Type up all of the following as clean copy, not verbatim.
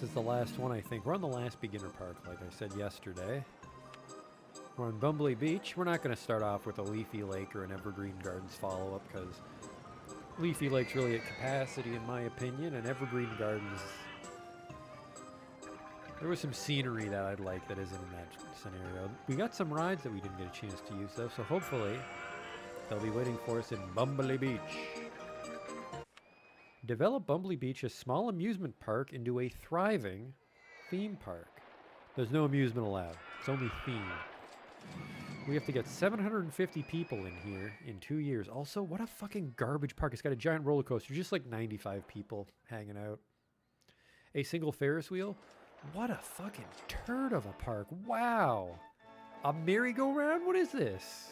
This is the last one, I think. We're on the last beginner park, like I said yesterday. We're on Bumbley Beach. We're not going to start off with a Leafy Lake or an Evergreen Gardens follow-up, because Leafy Lake's really at capacity, in my opinion, and Evergreen Gardens... There was some scenery that I'd like that isn't in that scenario. We got some rides that we didn't get a chance to use, though, so hopefully they'll be waiting for us in Bumbley Beach. Develop Bumbley Beach, a small amusement park, into a thriving theme park. There's no amusement allowed. It's only themed. We have to get 750 people in here in 2 years. Also, what a fucking garbage park. It's got a giant roller coaster, just like 95 people hanging out. A single Ferris wheel. What a fucking turd of a park. Wow. A merry-go-round? What is this?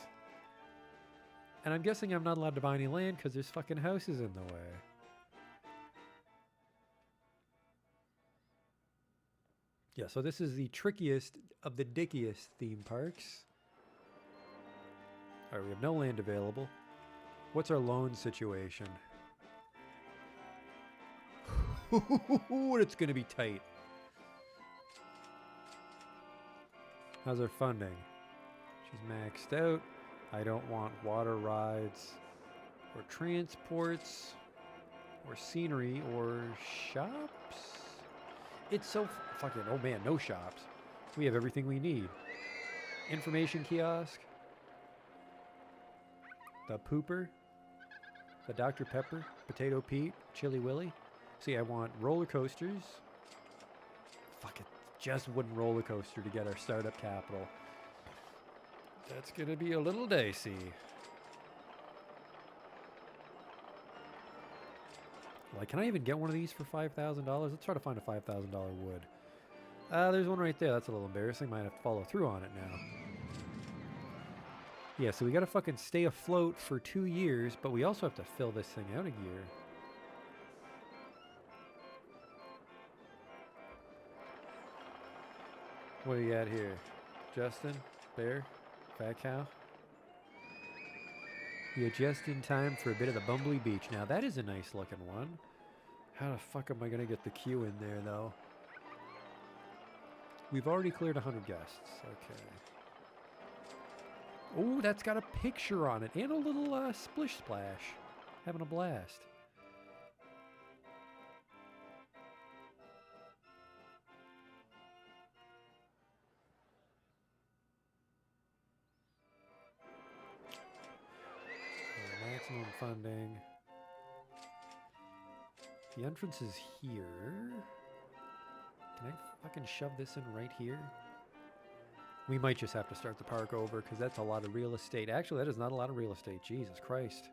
And I'm guessing I'm not allowed to buy any land because there's fucking houses in the way. Yeah, so this is the trickiest of the dickiest theme parks. All right, we have no land available. What's our loan situation? It's going to be tight. How's our funding? She's maxed out. I don't want water rides or transports or scenery or shops. It's so fucking, oh man, no shops. We have everything we need. Information kiosk. The Pooper. The Dr. Pepper. Potato Pete. Chili Willy. See, I want roller coasters. Fuck it. Just wooden roller coaster to get our startup capital. That's gonna be a little dicey. Like, can I even get one of these for $5,000? Let's try to find a $5,000 wood. There's one right there. That's a little embarrassing. Might have to follow through on it now. Yeah, so we gotta fucking stay afloat for 2 years, but we also have to fill this thing out a year. What do you got here? Justin? Bear? Fat cow? Yeah, just in time for a bit of the Bumbley Beach. Now, that is a nice looking one. How the fuck am I going to get the queue in there, though? We've already cleared 100 guests. Okay. Oh, that's got a picture on it. And a little splish splash. Having a blast. Maximum funding. The entrance is here. Can I fucking shove this in right here? We might just have to start the park over because that's a lot of real estate. Actually, that is not a lot of real estate. Jesus Christ.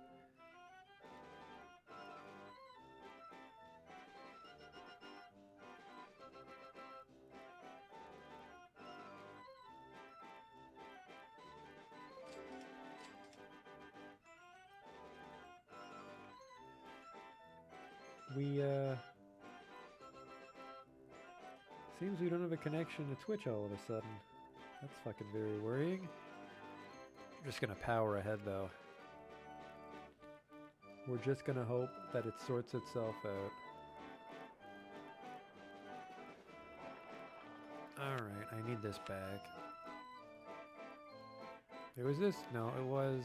Seems we don't have a connection to Twitch all of a sudden. That's fucking very worrying. We're just gonna power ahead though. We're just gonna hope that it sorts itself out. Alright, I need this back. It was this? No, it was...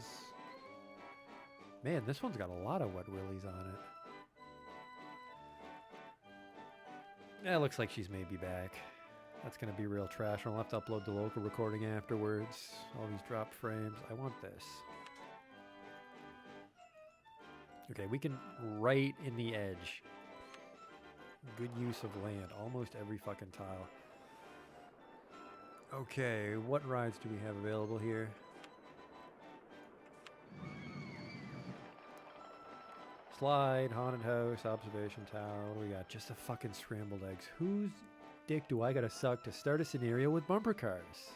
Man, this one's got a lot of wet willies on it. Yeah, it looks like she's maybe back. That's going to be real trash. I'll have to upload the local recording afterwards. All these dropped frames. I want this. Okay, we can right in the edge. Good use of land. Almost every fucking tile. Okay, what rides do we have available here? Slide, haunted house, observation tower. What do we got? Just a fucking scrambled eggs. Whose dick do I gotta suck to start a scenario with bumper cars?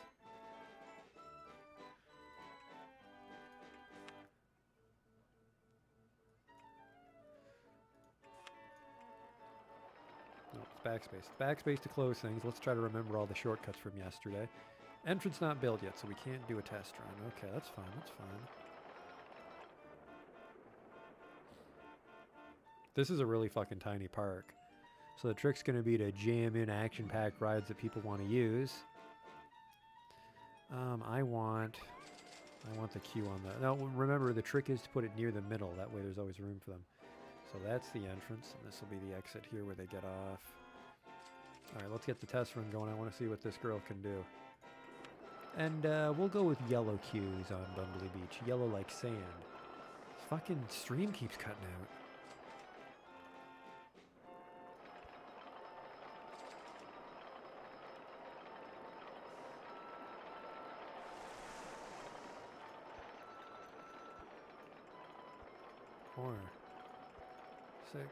No, it's backspace. Backspace to close things. Let's try to remember all the shortcuts from yesterday. Entrance not built yet, so we can't do a test run. Okay, that's fine. That's fine. This is a really fucking tiny park. So the trick's going to be to jam in action-packed rides that people want to use. I want the queue on the... Now, remember, the trick is to put it near the middle. That way there's always room for them. So that's the entrance, and this will be the exit here where they get off. All right, let's get the test run going. I want to see what this girl can do. And we'll go with yellow queues on Bumblebee Beach. Yellow like sand. This fucking stream keeps cutting out. Four, 6,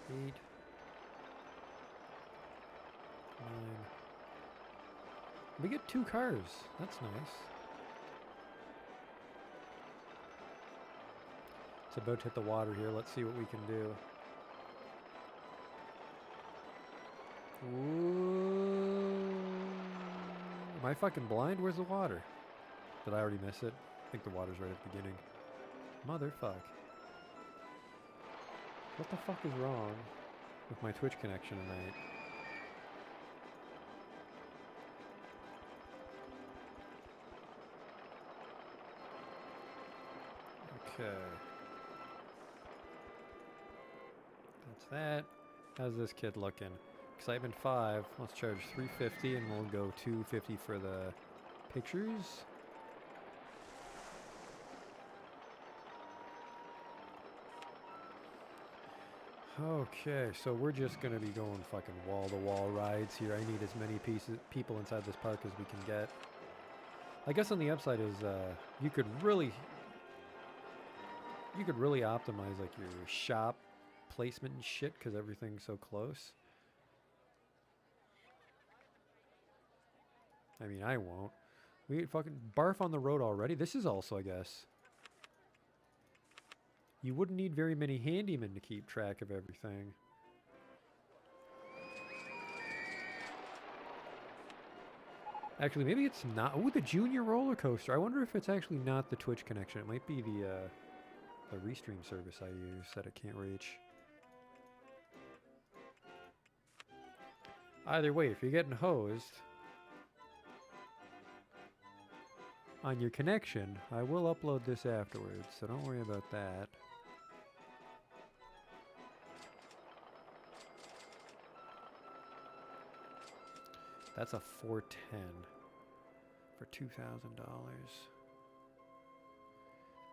8, 9. We get 2 cars. That's nice. It's about to hit the water here. Let's see what we can do. Ooh. Am I fucking blind? Where's the water? Did I already miss it? I think the water's right at the beginning. Motherfuck. What the fuck is wrong with my Twitch connection tonight? Okay. That's that. How's this kid looking? Excitement 5. Let's charge $350 and we'll go $250 for the pictures. Okay, so we're just gonna be going fucking wall-to-wall rides here. I need as many people inside this park as we can get. I guess on the upside is you could really optimize like your shop placement and shit because everything's so close. I mean, I won't. We fucking barf on the road already. This is also, I guess. You wouldn't need very many handymen to keep track of everything. Actually, maybe it's not. Oh, the junior roller coaster. I wonder if it's actually not the Twitch connection. It might be the restream service I use that it can't reach. Either way, if you're getting hosed on your connection, I will upload this afterwards, so don't worry about that. That's a 410 for $2,000.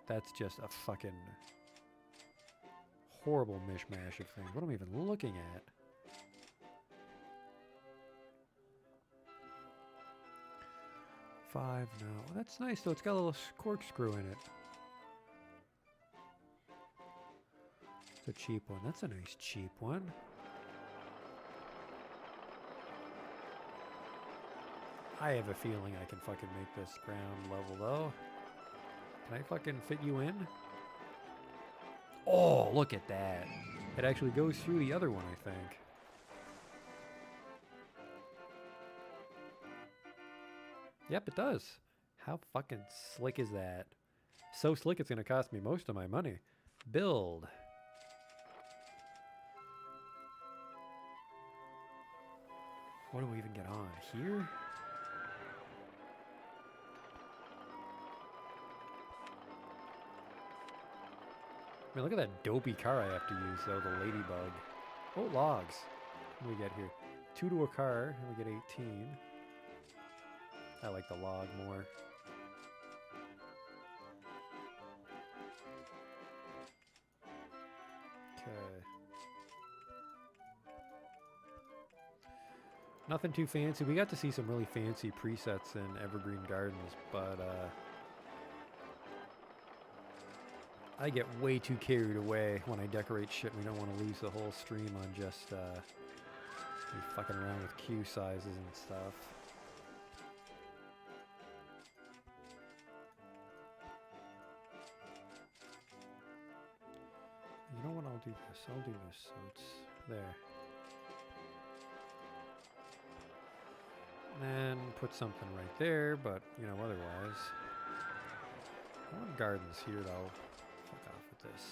That's just a fucking horrible mishmash of things. What am I even looking at? $5 now. Well, that's nice though. It's got a little corkscrew in it. It's a cheap one. That's a nice cheap one. I have a feeling I can fucking make this ground level though. Can I fucking fit you in? Oh, look at that. It actually goes through the other one, I think. Yep, it does. How fucking slick is that? So slick it's gonna cost me most of my money. Build. What do we even get on? Here? I mean, look at that dopey car I have to use, though, the Ladybug. Oh, logs. What do we get here? 2 to a car, and we get 18. I like the log more. Okay. Nothing too fancy. We got to see some really fancy presets in Evergreen Gardens, but I get way too carried away when I decorate shit. We don't want to lose the whole stream on just me fucking around with queue sizes and stuff. You know what? I'll do this. I'll do this so it's there. And put something right there, but you know, otherwise. I want gardens here though. Fuck off with this.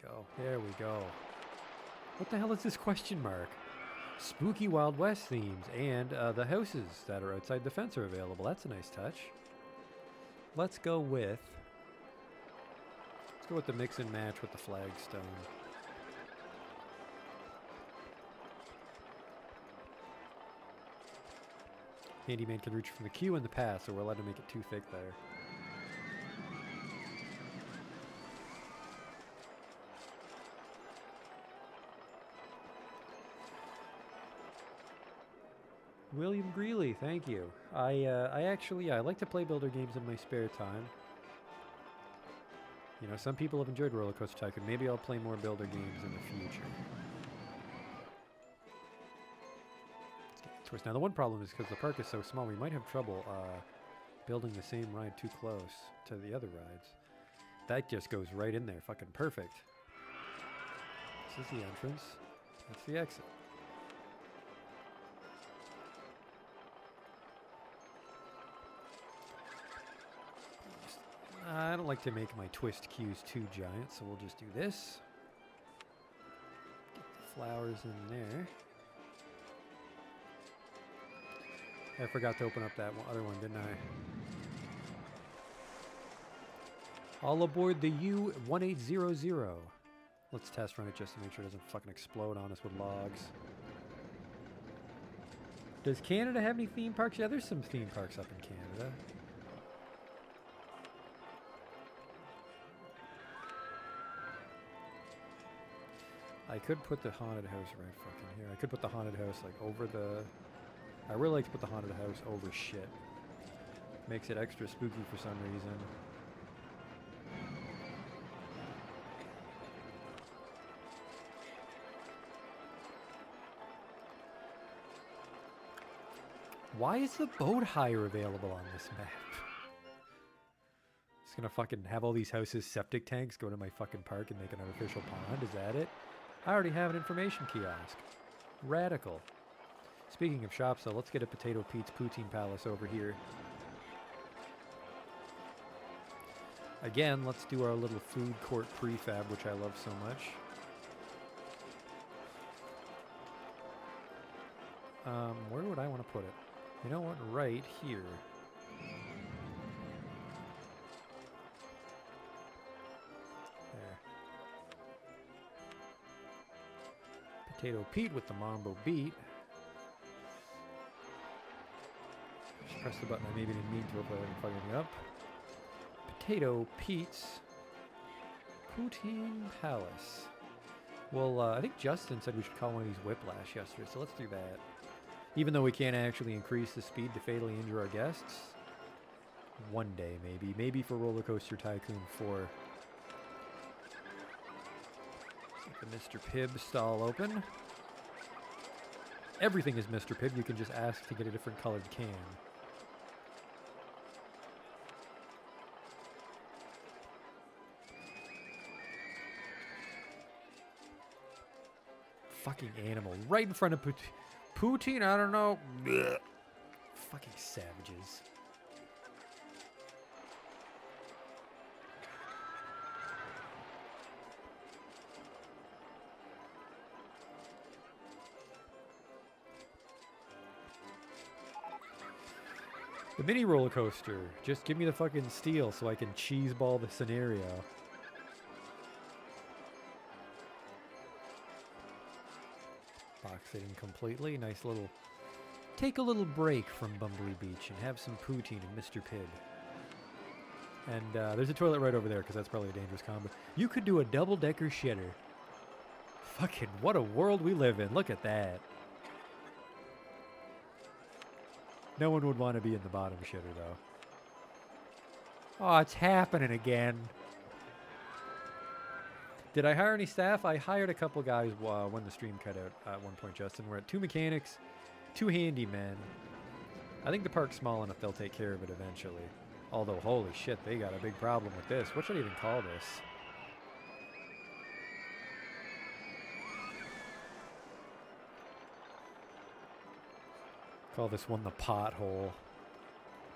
go. There we go. What the hell is this question mark? Spooky Wild West themes, and the houses that are outside the fence are available. That's a nice touch. Let's go with the mix and match with the flagstone. Handyman can reach from the queue in the path, so we're allowed to make it too thick there. William Greeley, thank you. I actually, I like to play builder games in my spare time. You know, some people have enjoyed Rollercoaster Tycoon. Maybe I'll play more builder games in the future. Twist. Now the one problem is because the park is so small, we might have trouble building the same ride too close to the other rides. That just goes right in there, fucking perfect. This is the entrance. That's the exit. I don't like to make my twist cues too giant, so we'll just do this. Get the flowers in there. I forgot to open up that other one, didn't I? All aboard the U-1800. Let's test run it just to make sure it doesn't fucking explode on us with logs. Does Canada have any theme parks? Yeah, there's some theme parks up in Canada. I could put the haunted house right fucking here. I could put the haunted house like over the... I really like to put the haunted house over shit. Makes it extra spooky for some reason. Why is the boat hire available on this map? Just gonna fucking have all these houses septic tanks go to my fucking park and make an artificial pond? Is that it? I already have an information kiosk. Radical. Speaking of shops, though, let's get a Potato Pete's Poutine Palace over here. Again, let's do our little food court prefab, which I love so much. Where would I want to put it? You know what? Right here. There. Potato Pete with the Mambo Beat. Just press the button I maybe didn't mean to, but I'm fucking it up. Potato Pete's Poutine Palace. Well, I think Justin said we should call one of these Whiplash yesterday, so let's do that. Even though we can't actually increase the speed to fatally injure our guests. One day, maybe. Maybe for Rollercoaster Tycoon 4. Get the Mr. Pibb stall open. Everything is Mr. Pibb. You can just ask to get a different colored can. Fucking animal. Right in front of Poutine? I don't know. Blech. Fucking savages. The mini roller coaster. Just give me the fucking steel so I can cheeseball the scenario. Box it in completely. Nice little... Take a little break from Bumbly Beach and have some poutine and Mr. Pibb. And there's a toilet right over there because that's probably a dangerous combo. You could do a double-decker shitter. Fucking what a world we live in. Look at that. No one would want to be in the bottom shitter, though. Oh, it's happening again. Did I hire any staff? I hired a couple guys when the stream cut out at one point, Justin. We're at 2 mechanics, 2 handymen. I think the park's small enough they'll take care of it eventually. Although, holy shit, they got a big problem with this. What should I even call this? Call this one the pothole.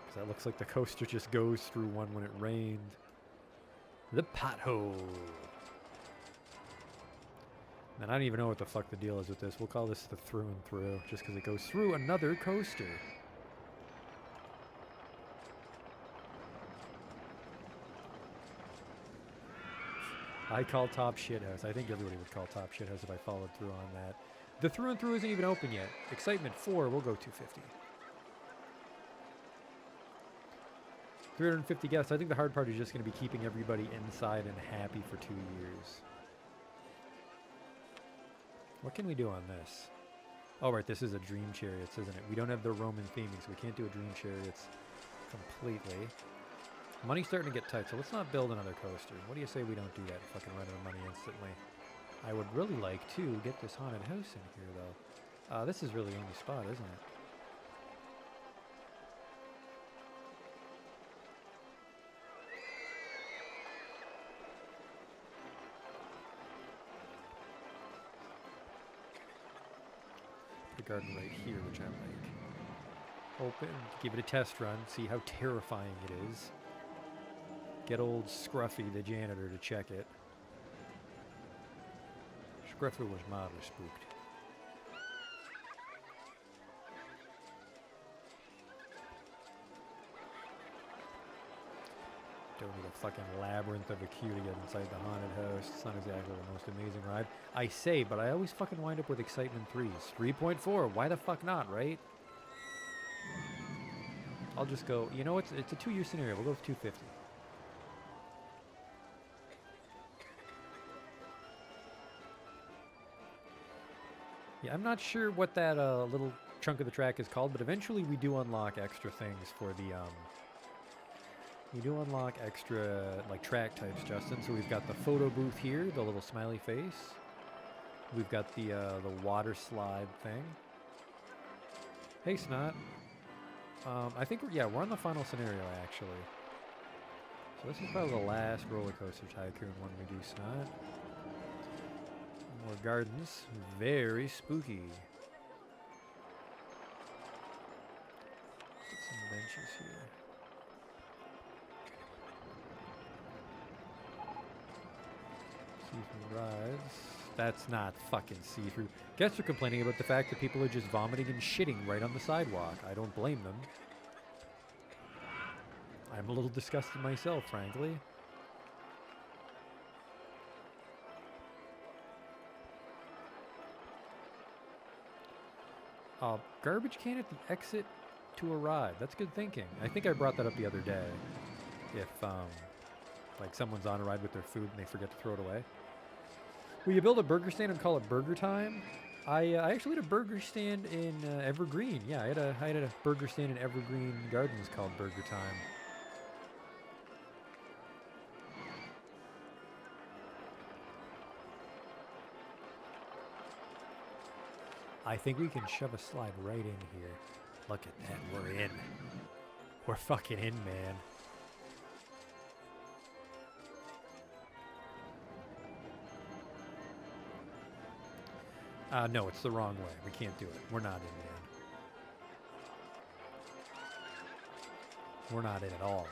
Because that looks like the coaster just goes through one when it rained. The pothole. And I don't even know what the fuck the deal is with this. We'll call this the through and through, just because it goes through another coaster. I call Top Shithouse. I think everybody would call Top Shithouse if I followed through on that. The through and through isn't even open yet. Excitement 4, we'll go 250. 350 guests. I think the hard part is just going to be keeping everybody inside and happy for 2 years. What can we do on this? Oh, right, this is a Dream Chariots, isn't it? We don't have the Roman theming, so we can't do a Dream Chariots completely. Money's starting to get tight, so let's not build another coaster. What do you say we don't do that and fucking run out of money instantly? I would really like to get this haunted house in here, though. This is really the only spot, isn't it? The garden right here, which I like. Open, give it a test run, see how terrifying it is. Get old Scruffy, the janitor, to check it. Scruffy was mildly spooked. Don't need a fucking labyrinth of a queue to get inside the haunted house. It's not exactly the most amazing ride. I say, but I always fucking wind up with excitement 3s. 3.4, why the fuck not, right? I'll just go, you know what, it's a 2-year scenario, we'll go with 250. Yeah, I'm not sure what that little chunk of the track is called, but eventually we do unlock extra things for the, we do unlock extra, like, track types, Justin. So we've got the photo booth here, the little smiley face. We've got the water slide thing. Hey, Snot. I think, we're on the final scenario, actually. So this is probably the last roller coaster tycoon one we do, Snot. More gardens. Very spooky. Put some benches here. See-through rides. That's not fucking see-through. Guests are complaining about the fact that people are just vomiting and shitting right on the sidewalk. I don't blame them. I'm a little disgusted myself, frankly. Garbage can at the exit to a ride. That's good thinking. I think I brought that up the other day. If, like, someone's on a ride with their food and they forget to throw it away. Will you build a burger stand and call it Burger Time? I actually had a burger stand in Evergreen. Yeah, I had a burger stand in Evergreen Gardens called Burger Time. I think we can shove a slide right in here. Look at that, we're in. We're fucking in, man. No, it's the wrong way. We can't do it. We're not in, man. We're not in at all.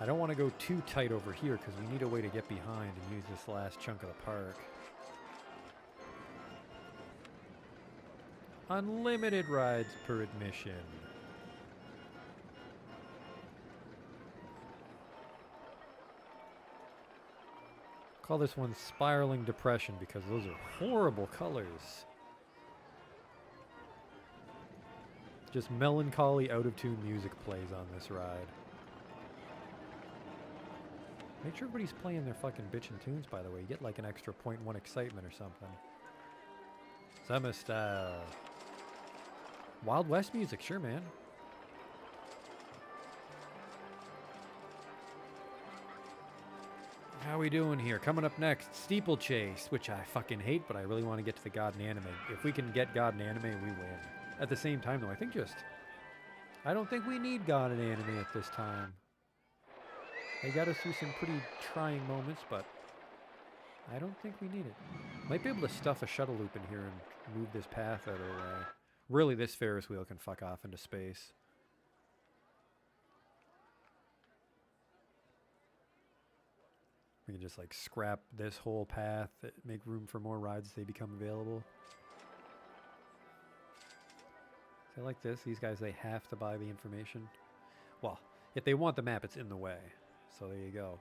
I don't want to go too tight over here because we need a way to get behind and use this last chunk of the park. Unlimited rides per admission. Call this one Spiraling Depression because those are horrible colors. Just melancholy, out-of-tune music plays on this ride. Make sure everybody's playing their fucking bitchin' tunes, by the way. You get like an extra 0.1 excitement or something. Summer style. Wild West music, sure, man. How we doing here? Coming up next, Steeplechase, which I fucking hate, but I really want to get to the God and Anime. If we can get God and Anime, we win. At the same time, though, I don't think we need God and Anime at this time. They got us through some pretty trying moments, but I don't think we need it. Might be able to stuff a shuttle loop in here and move this path out of the way. Really, this Ferris wheel can fuck off into space. We can just like scrap this whole path, make room for more rides as they become available. So like this, these guys, they have to buy the information. Well, if they want the map, it's in the way. So there you go.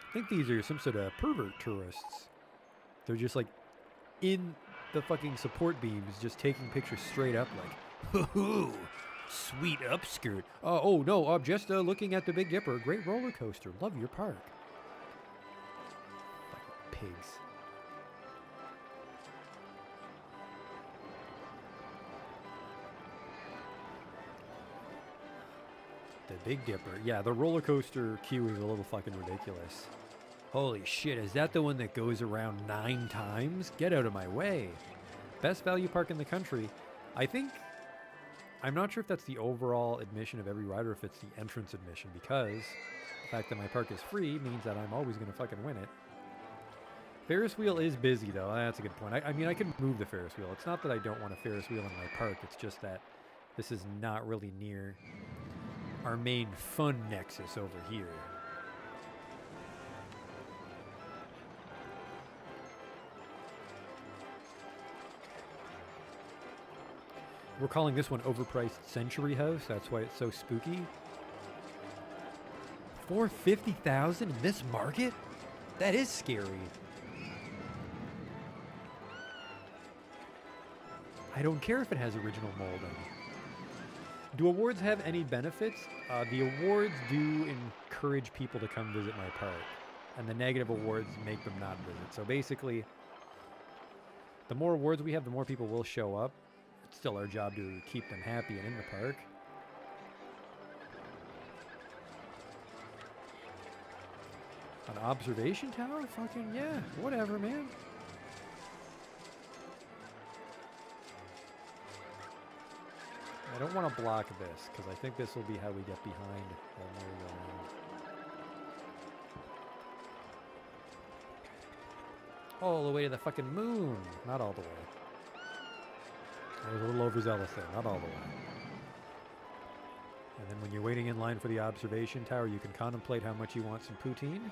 I think these are some sort of pervert tourists. They're just like in the fucking support beams, just taking pictures straight up like, hoo-hoo, sweet upskirt. Oh no, I'm just looking at the Big Dipper. Great roller coaster. Love your park. Fucking pigs. The Big Dipper. Yeah, the roller coaster queue is a little fucking ridiculous. Holy shit, is that the one that goes around 9 times? Get out of my way. Best value park in the country. I'm not sure if that's the overall admission of every ride or if it's the entrance admission, because the fact that my park is free means that I'm always going to fucking win it. Ferris wheel is busy, though. That's a good point. I mean, I could move the Ferris wheel. It's not that I don't want a Ferris wheel in my park. It's just that this is not really near our main fun nexus over here. We're calling this one overpriced Century House. That's why it's so spooky. $450,000 in this market? That is scary. I don't care if it has original molding. Do awards have any benefits? The awards do encourage people to come visit my park, and the negative awards make them not visit. So basically, the more awards we have, the more people will show up. It's still our job to keep them happy and in the park. An observation tower? Fucking yeah, whatever, man. I don't want to block this, because I think this will be how we get behind the merry-go-round. All the way to the fucking moon. Not all the way. I was a little overzealous there. Not all the way. And then when you're waiting in line for the observation tower, you can contemplate how much you want some poutine.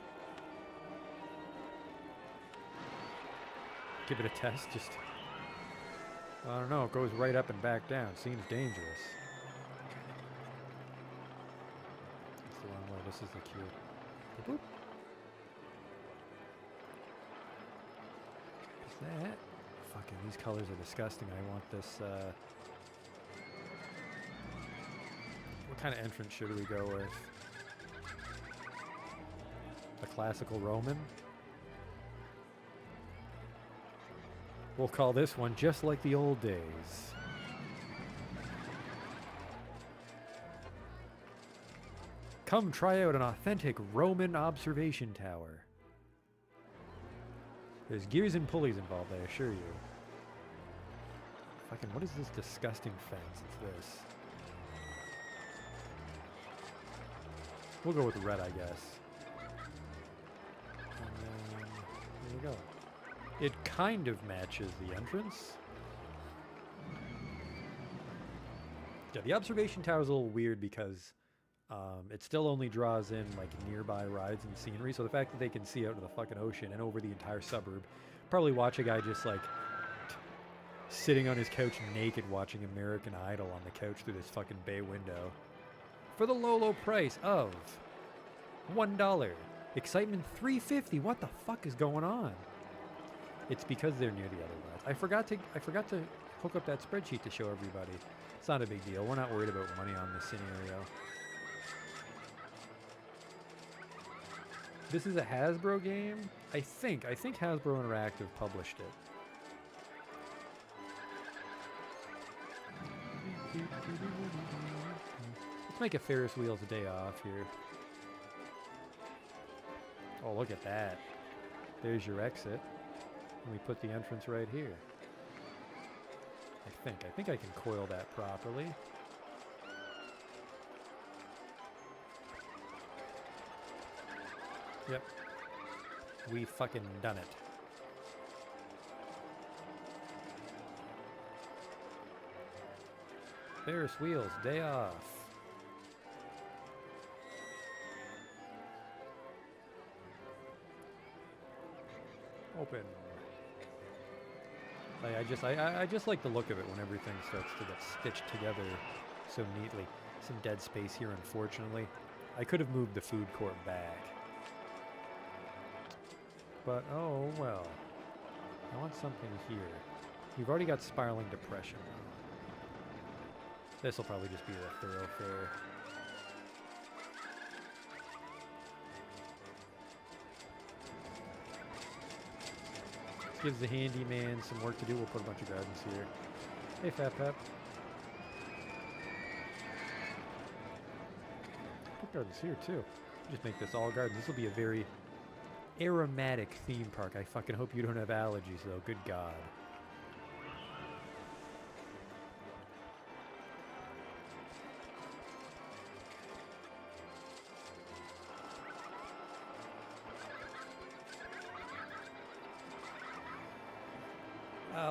Give it a test. Just... I don't know, it goes right up and back down. Seems dangerous. That's the wrong way. This is the cue. Boop. What's that? Fucking, these colors are disgusting. I want this, what kind of entrance should we go with? A classical Roman? We'll call this one Just Like the Old Days. Come try out an authentic Roman observation tower. There's gears and pulleys involved, I assure you. Fucking, what is this disgusting fence? It's this. We'll go with red, I guess. And then, there we go. It kind of matches the entrance. Yeah, the observation tower is a little weird because it still only draws in like nearby rides and scenery. So the fact that they can see out into the fucking ocean and over the entire suburb, probably watch a guy just like sitting on his couch naked watching American Idol on the couch through this fucking bay window. For the low, low price of $1. Excitement $3.50. What the fuck is going on? It's because they're near the other rides. I forgot to hook up that spreadsheet to show everybody. It's not a big deal. We're not worried about money on this scenario. This is a Hasbro game? I think Hasbro Interactive published it. Let's make a Ferris wheel's day off here. Oh, look at that. There's your exit. And we put the entrance right here. I think I can coil that properly. Yep. We fucking done it. Ferris wheels, day off. Open. I just like the look of it when everything starts to get stitched together so neatly. Some dead space here, unfortunately. I could have moved the food court back. But, oh well. I want something here. We've already got spiraling depression. This will probably just be the thoroughfare. Gives the handyman some work to do. We'll put a bunch of gardens here. Hey, Fat Pep. Put gardens here, too. Just make this all gardens. This will be a very aromatic theme park. I fucking hope you don't have allergies, though. Good God.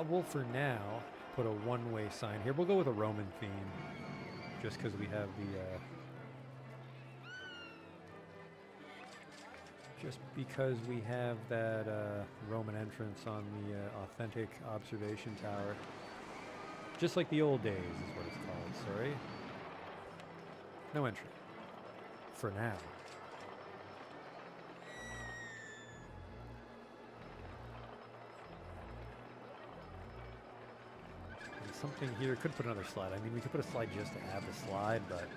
We'll, for now, put a one-way sign here. We'll go with a Roman theme, just because we have the... just because we have that Roman entrance on the authentic observation tower. Just like the old days is what it's called, sorry. No entry. For now. And something here, could put another slide. I mean, we could put a slide just to add the slide, but...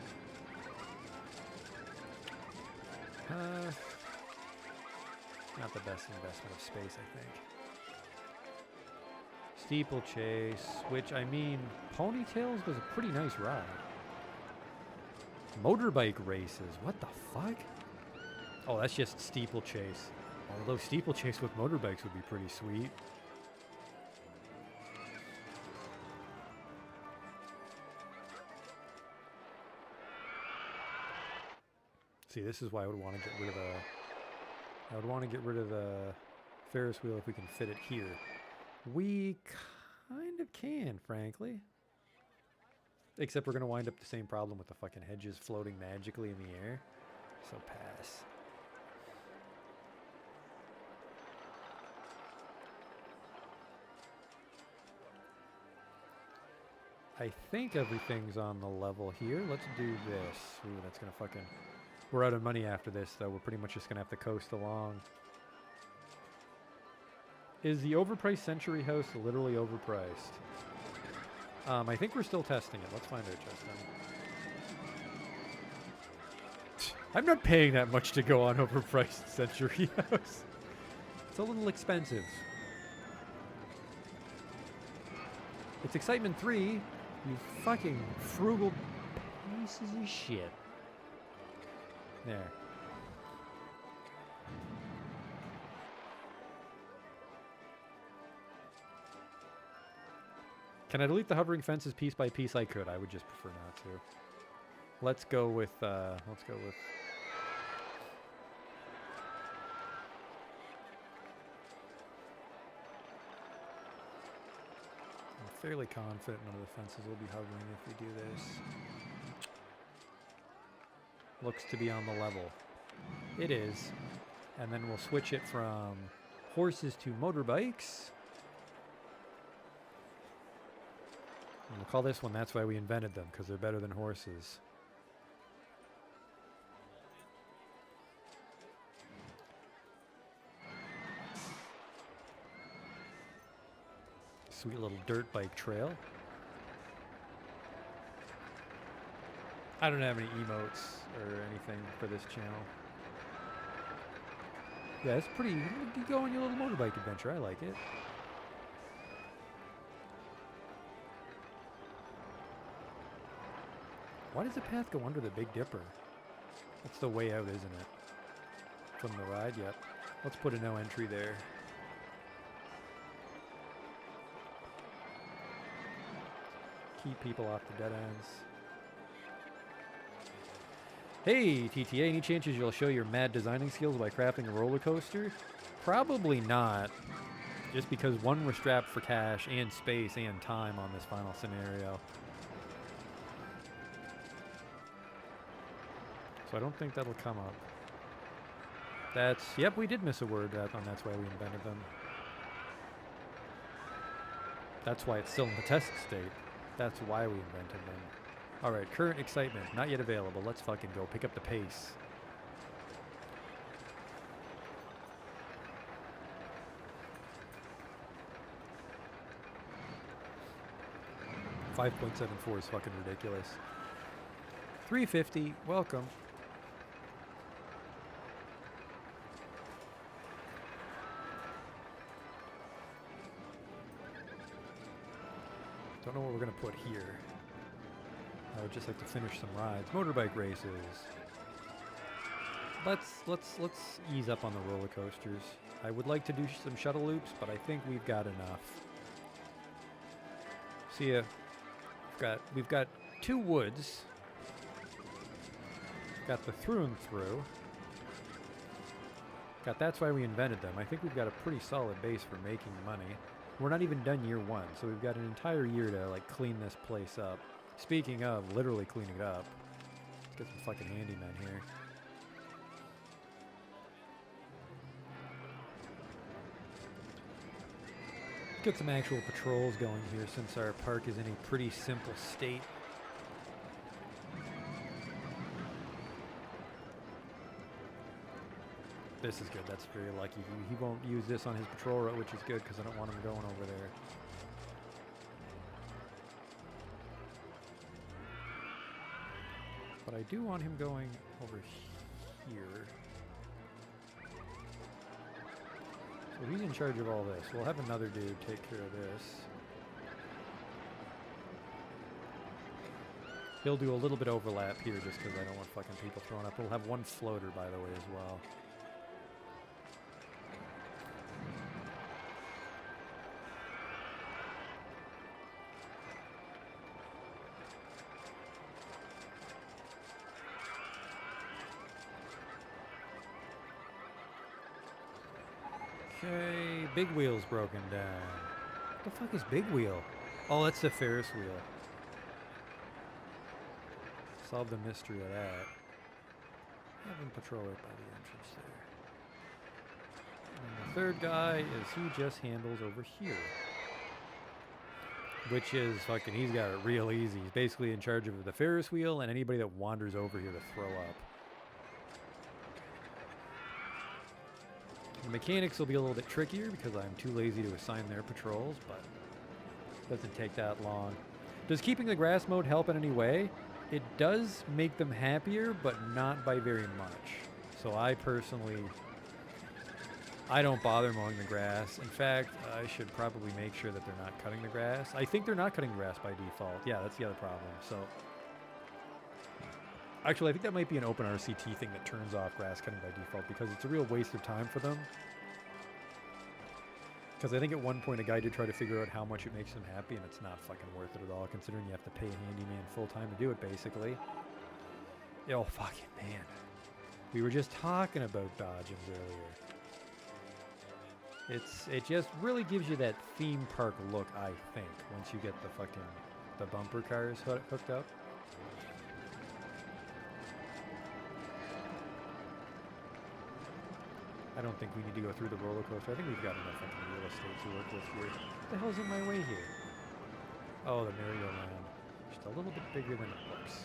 not the best investment of space, I think. Steeplechase, which, I mean, Ponytails was a pretty nice ride. Motorbike races, what the fuck? Oh, that's just Steeplechase. Although Steeplechase with motorbikes would be pretty sweet. See, this is why I would want to get rid of a... I would want to get rid of the Ferris wheel if we can fit it here. We kind of can, frankly. Except we're going to wind up the same problem with the fucking hedges floating magically in the air. So pass. I think everything's on the level here. Let's do this. Ooh, that's going to fucking... We're out of money after this, though. We're pretty much just going to have to coast along. Is the overpriced Century House literally overpriced? I think we're still testing it. Let's find out, Justin. I'm not paying that much to go on overpriced Century House. It's a little expensive. It's Excitement 3. You fucking frugal pieces of shit. There. Can I delete the hovering fences piece by piece? I could. I would just prefer not to. Let's go with, I'm fairly confident none of the fences will be hovering if we do this. Looks to be on the level. It is. And then we'll switch it from horses to motorbikes. And we'll call this one That's Why We Invented Them, because they're better than horses. Sweet little dirt bike trail. I don't have any emotes or anything for this channel. Yeah, it's pretty... You go on your little motorbike adventure. I like it. Why does the path go under the Big Dipper? That's the way out, isn't it? From the ride? Yep. Let's put a no entry there. Keep people off the dead ends. Hey, TTA, any chances you'll show your mad designing skills by crafting a roller coaster? Probably not. Just because one, we're strapped for cash and space and time on this final scenario. So I don't think that'll come up. That's... Yep, we did miss a word on That's Why We Invented Them. That's why it's still in the test state. That's why we invented them. Alright, current excitement. Not yet available. Let's fucking go. Pick up the pace. 5.74 is fucking ridiculous. 350, welcome. Don't know what we're gonna put here. I would just like to finish some rides. Motorbike races. Let's ease up on the roller coasters. I would like to do some shuttle loops, but I think we've got enough. See ya. We've got 2 woods. Got the through and through. That's why we invented them. I think we've got a pretty solid base for making money. We're not even done year 1, so we've got an entire year to like clean this place up. Speaking of literally cleaning it up, let's get some fucking handymen here. Let's get some actual patrols going here since our park is in a pretty simple state. This is good. That's very lucky. He won't use this on his patrol route, which is good because I don't want him going over there. But I do want him going over here. So he's in charge of all this. We'll have another dude take care of this. He'll do a little bit of overlap here just because I don't want fucking people throwing up. We'll have 1 floater, by the way, as well. Okay, big wheel's broken down. What the fuck is big wheel? Oh, that's the Ferris wheel. Solve the mystery of that. Have him patrol right by the entrance there. And the third guy is he just handles over here. Which is fucking, he's got it real easy. He's basically in charge of the Ferris wheel and anybody that wanders over here to throw up. The mechanics will be a little bit trickier because I'm too lazy to assign their patrols, but it doesn't take that long. Does keeping the grass mode help in any way? It does make them happier, but not by very much. So I personally, I don't bother mowing the grass. In fact, I should probably make sure that they're not cutting the grass. I think they're not cutting the grass by default. Yeah, that's the other problem. So actually, I think that might be an open RCT thing that turns off grass cutting by default because it's a real waste of time for them. Because I think at one point a guy did try to figure out how much it makes them happy, and it's not fucking worth it at all, considering you have to pay a handyman full-time to do it, basically. Oh, fucking man. We were just talking about dodgems earlier. It just really gives you that theme park look, I think, once you get the bumper cars hooked up. I don't think we need to go through the roller coaster. I think we've got enough fucking real estate to work with here. What the hell's in my way here? Oh, the merry-go-round. Just a little bit bigger than it looks.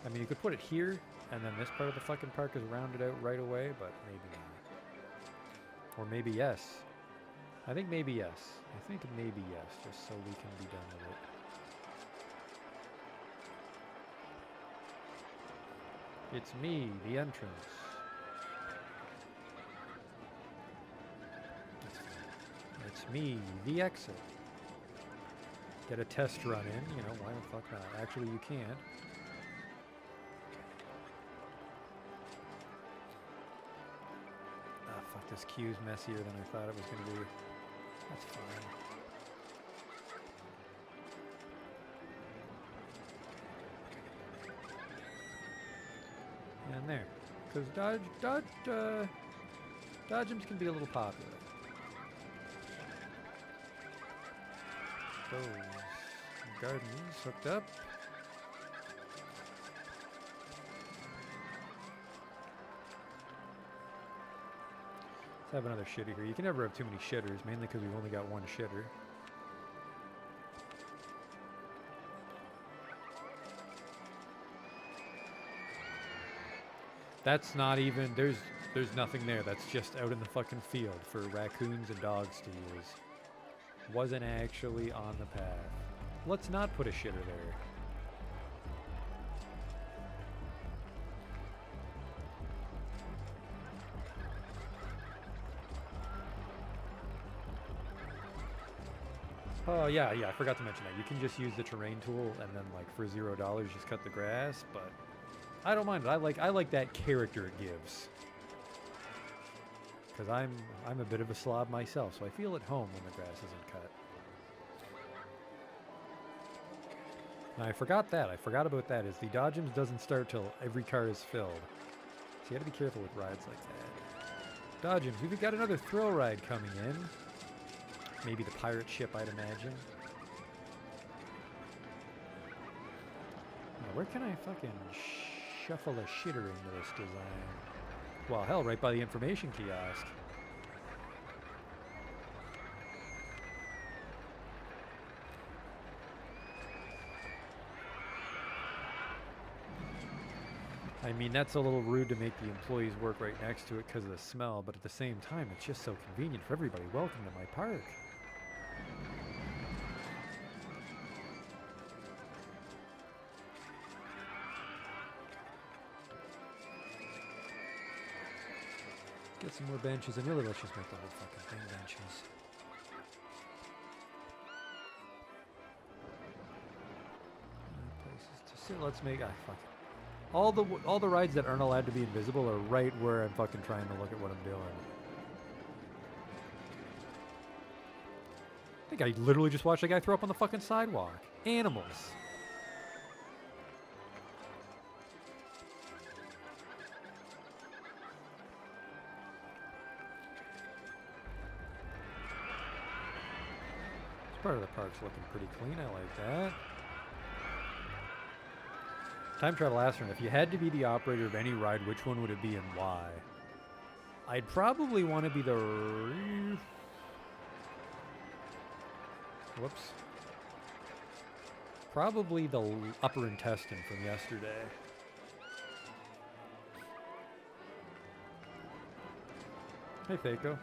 I mean, you could put it here, and then this part of the fucking park is rounded out right away, but maybe not. Or maybe yes. I think maybe yes. I think maybe yes, just so we can be done with it. It's me, the entrance. It's me, the exit. Get a test run in, you know, why the fuck not? Actually, you can't. Ah, fuck, this queue's messier than I thought it was going to be. That's fine. And there. Because dodgems can be a little popular. Those gardens hooked up. Let's have another shitter here. You can never have too many shitters, mainly because we've only got 1 shitter. That's not even, there's nothing there. That's just out in the fucking field for raccoons and dogs to use. Wasn't actually on the path. Let's not put a shitter there. Oh yeah, I forgot to mention that. You can just use the terrain tool and then like for $0 just cut the grass, but I don't mind it. I like that character it gives. Cause I'm a bit of a slob myself, so I feel at home when the grass isn't cut. And I forgot about that, is the Dodgems doesn't start till every car is filled. So you gotta be careful with rides like that. Dodgems, we've got another thrill ride coming in. Maybe the pirate ship, I'd imagine. Now, where can I fucking shuffle a shitter into this design? Well, hell, right by the information kiosk. I mean, that's a little rude to make the employees work right next to it because of the smell, but at the same time, it's just so convenient for everybody. Welcome to my park. Get some more benches, and really let's just make the whole fucking thing benches. Places to sit. Let's make. Fuck it. All the rides that aren't allowed to be invisible are right where I'm fucking trying to look at what I'm doing. I think I literally just watched a guy throw up on the fucking sidewalk. Animals. This part of the park's looking pretty clean. I like that. Time travel astronaut. If you had to be the operator of any ride, which one would it be and why? I'd probably want to be the... Whoops. Probably the upper intestine from yesterday. Hey, Faco.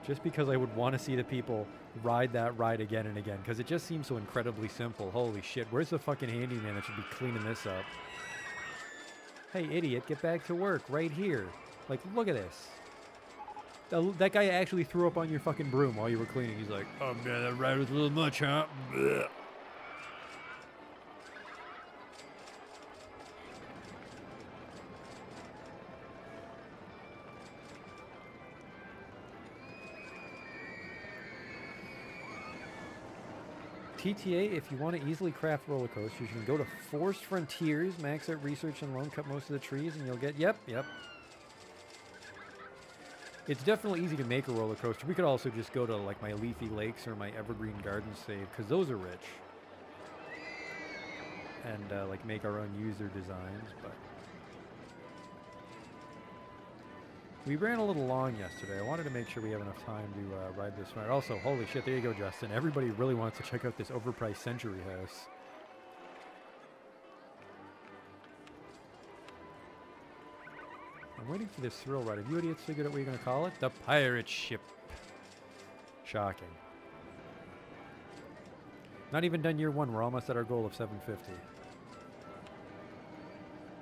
Just because I would want to see the people ride that ride again and again, because it just seems so incredibly simple. Holy shit, where's the fucking handyman that should be cleaning this up? Hey, idiot, get back to work right here. Like, look at this. That guy actually threw up on your fucking broom while you were cleaning. He's like, oh man, that ride was a little much, huh? Blech. TTA, if you want to easily craft roller coasters, you can go to Forced Frontiers, max out research and loan, cut most of the trees, and you'll get, yep. It's definitely easy to make a roller coaster. We could also just go to like my Leafy Lakes or my Evergreen Gardens save, because those are rich. And like make our own user designs, but... We ran a little long yesterday. I wanted to make sure we have enough time to ride this ride. Also, holy shit, there you go, Justin. Everybody really wants to check out this overpriced Century House. I'm waiting for this thrill ride. Have you idiots figured out what you're going to call it? The pirate ship. Shocking. Not even done year one. We're almost at our goal of 750.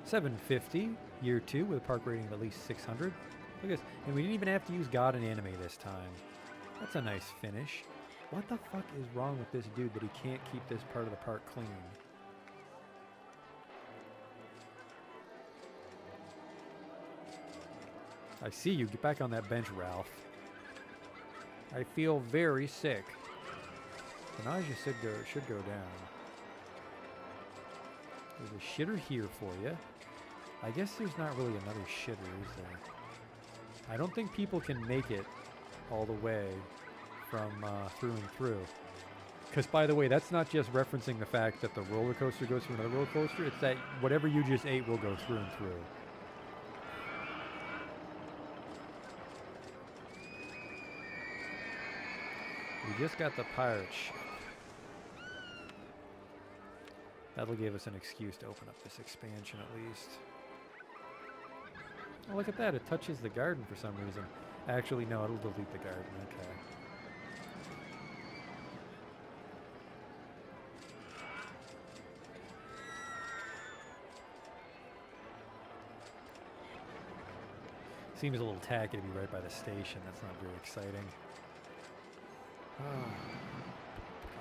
750, year two, with a park rating of at least 600. Look at this. And we didn't even have to use God and Anime this time. That's a nice finish. What the fuck is wrong with this dude that he can't keep this part of the park clean? I see you. Get back on that bench, Ralph. I feel very sick. The nausea should go down. There's a shitter here for you. I guess there's not really another shitter, is there? I don't think people can make it all the way from through and through. Because, by the way, that's not just referencing the fact that the roller coaster goes through another roller coaster. It's that whatever you just ate will go through and through. We just got the pirate ship. That'll give us an excuse to open up this expansion at least. Oh, look at that. It touches the garden for some reason. Actually, no, it'll delete the garden. Okay. Seems a little tacky to be right by the station. That's not very exciting.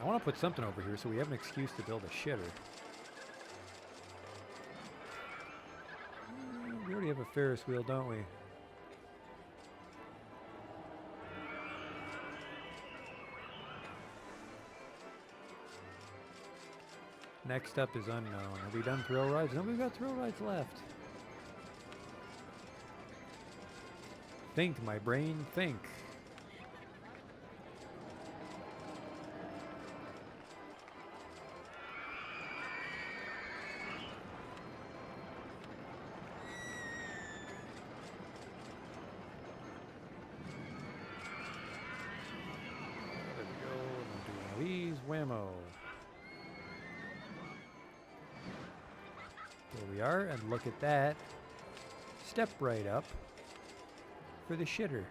I want to put something over here so we have an excuse to build a shitter. We already have a Ferris wheel, don't we? Next up is unknown. Have we done thrill rides? No, we've got thrill rides left. Think, my brain, think. There we go. I'm doing these. Whammo. There we are, and look at that. Step right up for the shitter.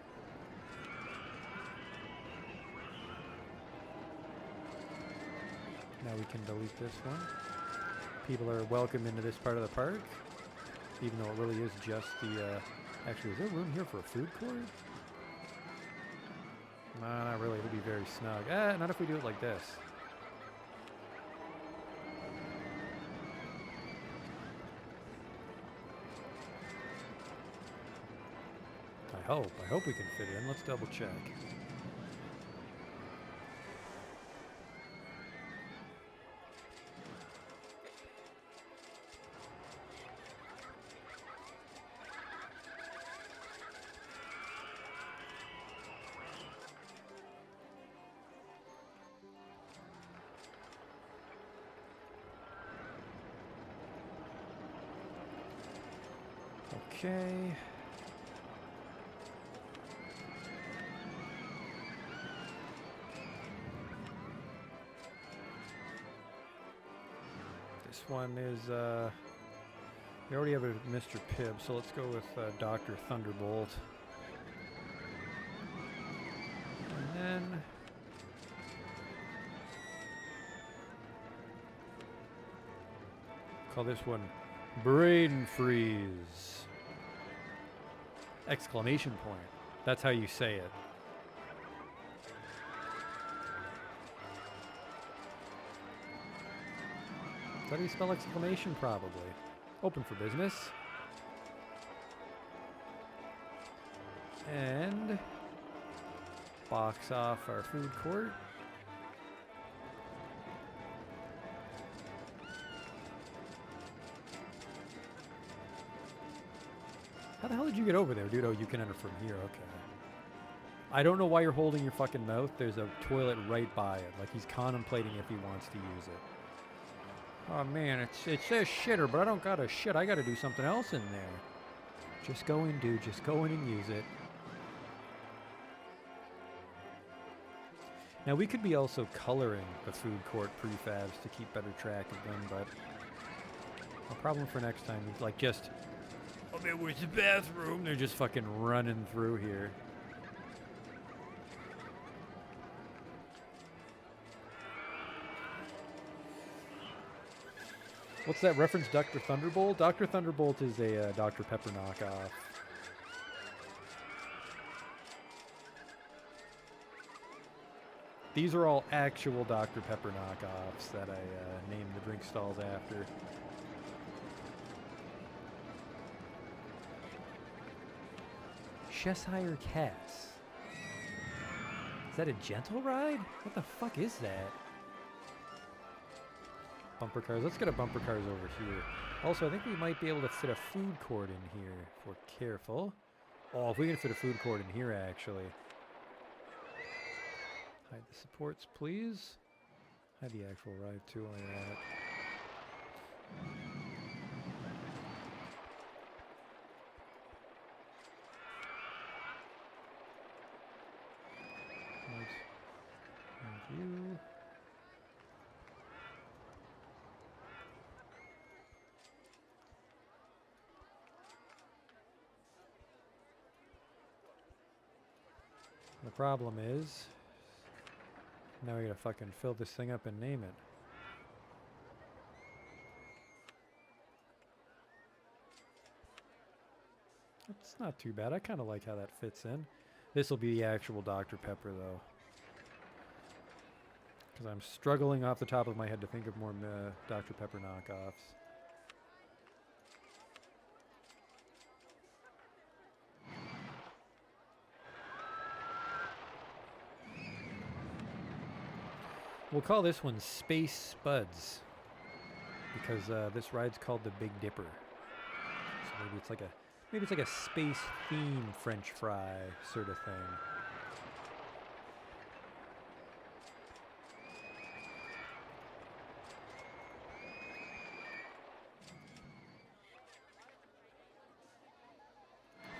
Now we can delete this one. People are welcome into this part of the park, even though it really is just the, actually, is there room here for a food court? Nah, not really, it'll be very snug. Not if we do it like this. I hope we can fit in. Let's double check. Okay. This one is, we already have a Mr. Pibb, so let's go with Dr. Thunderbolt. And then call this one Brain Freeze! Exclamation point. That's how you say it. How do you spell exclamation? Probably. Open for business. And box off our food court. How the hell did you get over there, dude? Oh, you can enter from here. Okay. I don't know why you're holding your fucking mouth. There's a toilet right by it. Like he's contemplating if he wants to use it. Oh man, it says shitter, but I don't got a shit. I gotta do something else in there. Just go in, dude. Just go in and use it. Now we could be also coloring the food court prefabs to keep better track of them, but a problem for next time is like just, oh man, where's the bathroom? They're just fucking running through here. What's that reference, Dr. Thunderbolt? Dr. Thunderbolt is a Dr. Pepper knockoff. These are all actual Dr. Pepper knockoffs that I named the drink stalls after. Cheshire Cats. Is that a gentle ride? What the fuck is that? Bumper cars. Let's get a bumper cars over here. Also, I think we might be able to fit a food court in here if we're careful. Oh, if we can fit a food court in here, actually. Hide the supports, please. Hide the actual ride, too, while you're at it. Thank you. The problem is, now we gotta fucking fill this thing up and name it. It's not too bad. I kind of like how that fits in. This will be the actual Dr. Pepper, though. Because I'm struggling off the top of my head to think of more Dr. Pepper knockoffs. We'll call this one Space Spuds. Because this ride's called the Big Dipper. So maybe it's like a space theme French fry sort of thing.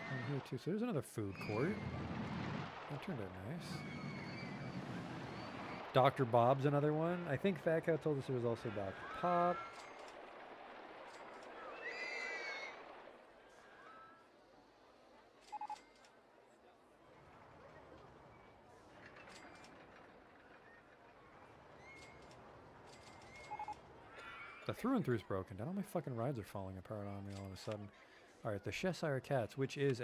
There's one here too. So there's another food court. That turned out nice. Dr. Bob's another one. I think Fat Cow told us there was also Dr. Pop. The through and through's broken down. All my fucking rides are falling apart on me all of a sudden. Alright, the Cheshire Cats, which is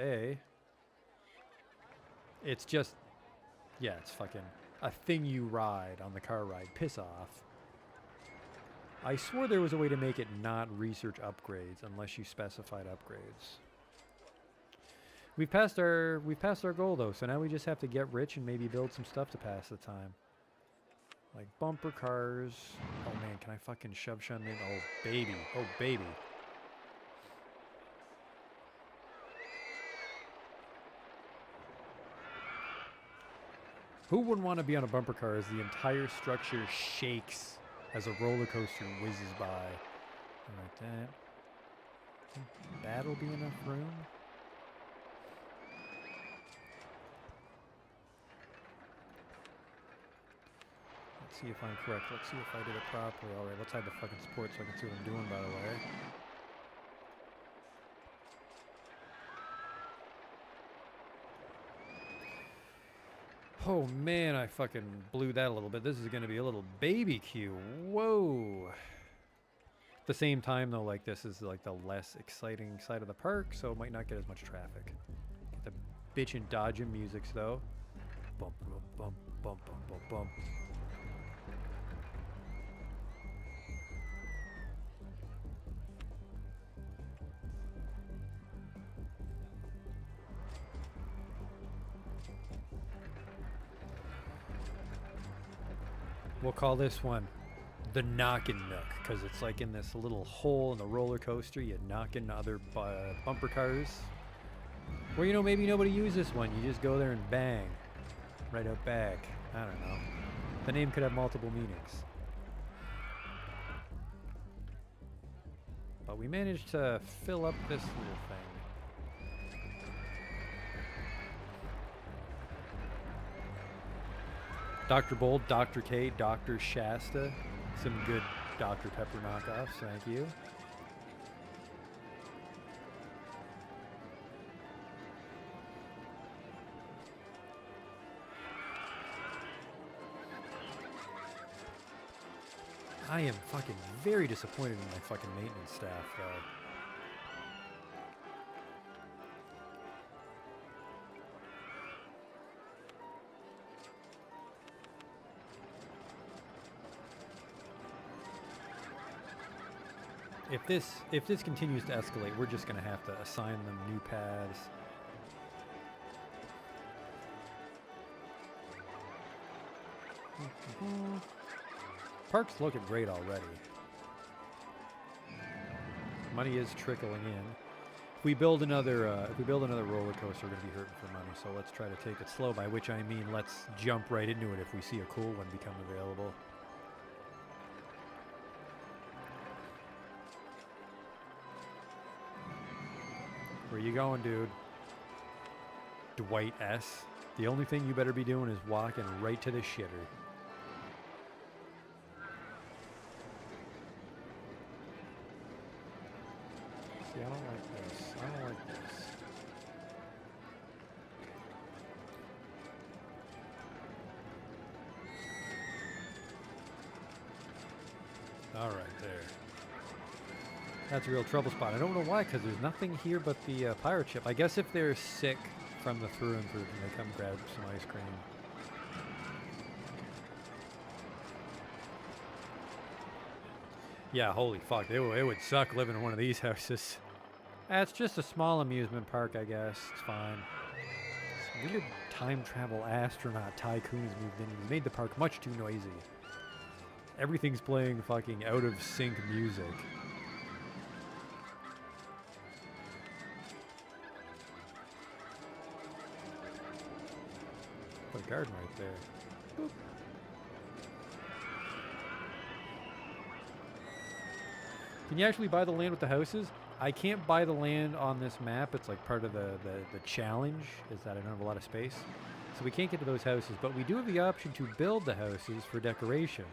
it's just... Yeah, it's fucking a thing you ride on the car ride. Piss off. I swore there was a way to make it not research upgrades unless you specified upgrades. We've passed our goal though, so now we just have to get rich and maybe build some stuff to pass the time. Like bumper cars. Oh man, can I fucking shove shun in? Oh baby. Oh baby. Who wouldn't want to be on a bumper car as the entire structure shakes as a roller coaster whizzes by? Like that. Think that'll be enough room? Let's see if I'm correct. Let's see if I did it properly. Alright, let's hide the fucking support so I can see what I'm doing, by the way. Oh man, I fucking blew that a little bit. This is going to be a little baby queue. Whoa. At the same time though, like this is like the less exciting side of the park, so it might not get as much traffic. Get the bitchin' dodging musics though. Bump, bump, bump, bump, bump, bump, bump. We'll call this one the Knockin' Nook, because it's like in this little hole in the roller coaster. You knock into other bumper cars. Or, you know, maybe nobody uses this one. You just go there and bang. Right out back. I don't know. The name could have multiple meanings. But we managed to fill up this little thing. Dr. Bold, Dr. K, Dr. Shasta. Some good Dr. Pepper knockoffs, thank you. I am fucking very disappointed in my fucking maintenance staff, though. If this continues to escalate, we're just gonna have to assign them new paths. Park's looking great already. Money is trickling in. If we build another roller coaster, we're gonna be hurting for money. So let's try to take it slow. By which I mean, let's jump right into it if we see a cool one become available. Where you going, dude? Dwight S. The only thing you better be doing is walking right to the shitter. See, I don't like this. I don't like this. That's a real trouble spot. I don't know why, because there's nothing here but the pirate ship. I guess if they're sick from the through and through, then they come grab some ice cream. Yeah, holy fuck. It would suck living in one of these houses. It's just a small amusement park, I guess. It's fine. This weird time travel astronaut Tycoon has moved in. He's made the park much too noisy. Everything's playing fucking out of sync music. Put a garden right there. Boop. Can you actually buy the land with the houses? I can't buy the land on this map. It's like part of the challenge, is that I don't have a lot of space. So we can't get to those houses, but we do have the option to build the houses for decoration.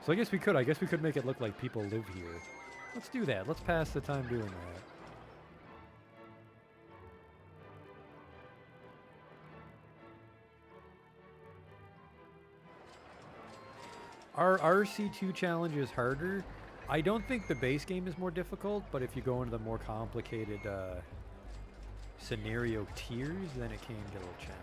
So I guess we could. I guess we could make it look like people live here. Let's do that. Let's pass the time doing that. Our RC2 challenge is harder. I don't think the base game is more difficult, but if you go into the more complicated scenario tiers, then it can get a little challenging.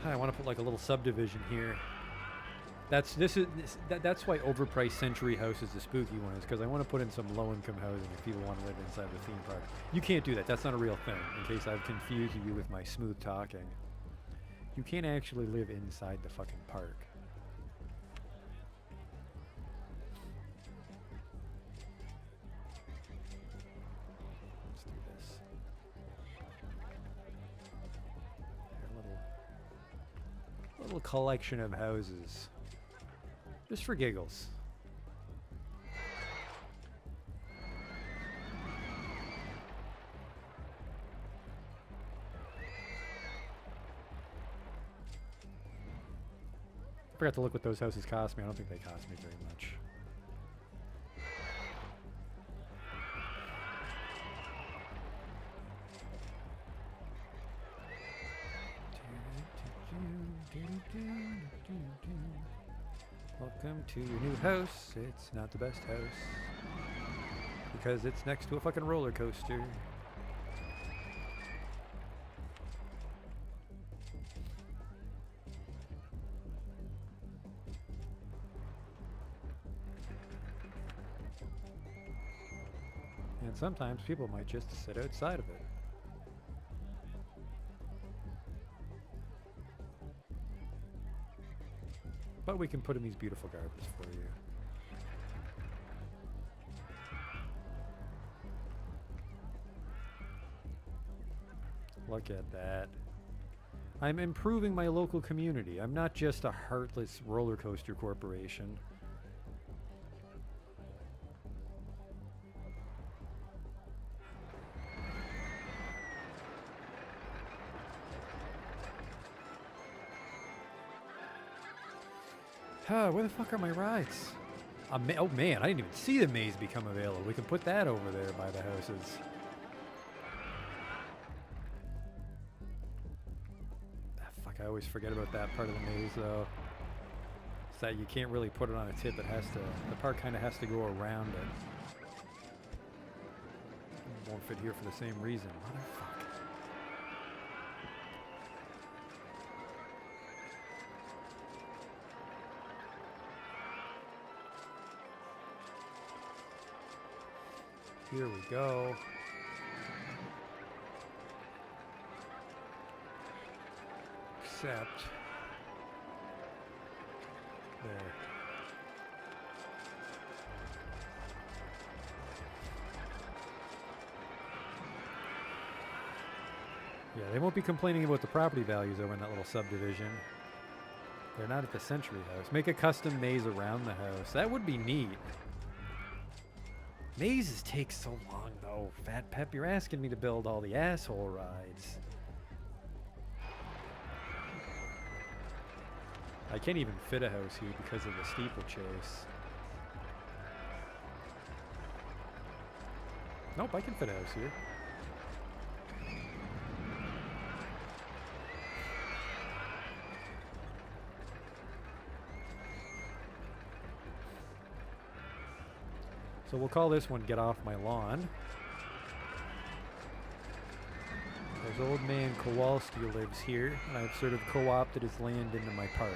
I want to put like a little subdivision here. That's why overpriced Century House is the spooky one, is because I want to put in some low-income housing if people want to live inside the theme park. You can't do that. That's not a real thing, in case I've confused you with my smooth talking. You can't actually live inside the fucking park. Let's do this. A little collection of houses. Just for giggles. I forgot to look what those houses cost me. I don't think they cost me very much. Welcome to your new house. It's not the best house because it's next to a fucking roller coaster. And sometimes people might just sit outside of it. But we can put in these beautiful gardens for you. Look at that. I'm improving my local community. I'm not just a heartless roller coaster corporation. Where the fuck are my rides? Oh man, I didn't even see the maze become available. We can put that over there by the houses. Fuck, I always forget about that part of the maze though. It's that you can't really put it on a tip. It has to, the park kind of has to go around it. It won't fit here for the same reason. Motherfucker. Here we go. Except there. Yeah, they won't be complaining about the property values over in that little subdivision. They're not at the Century House. Make a custom maze around the house. That would be neat. Mazes take so long, though. Fat Pep, you're asking me to build all the asshole rides. I can't even fit a house here because of the steeplechase. Nope, I can fit a house here. So we'll call this one Get Off My Lawn. There's old man Kowalski lives here, and I've sort of co-opted his land into my park.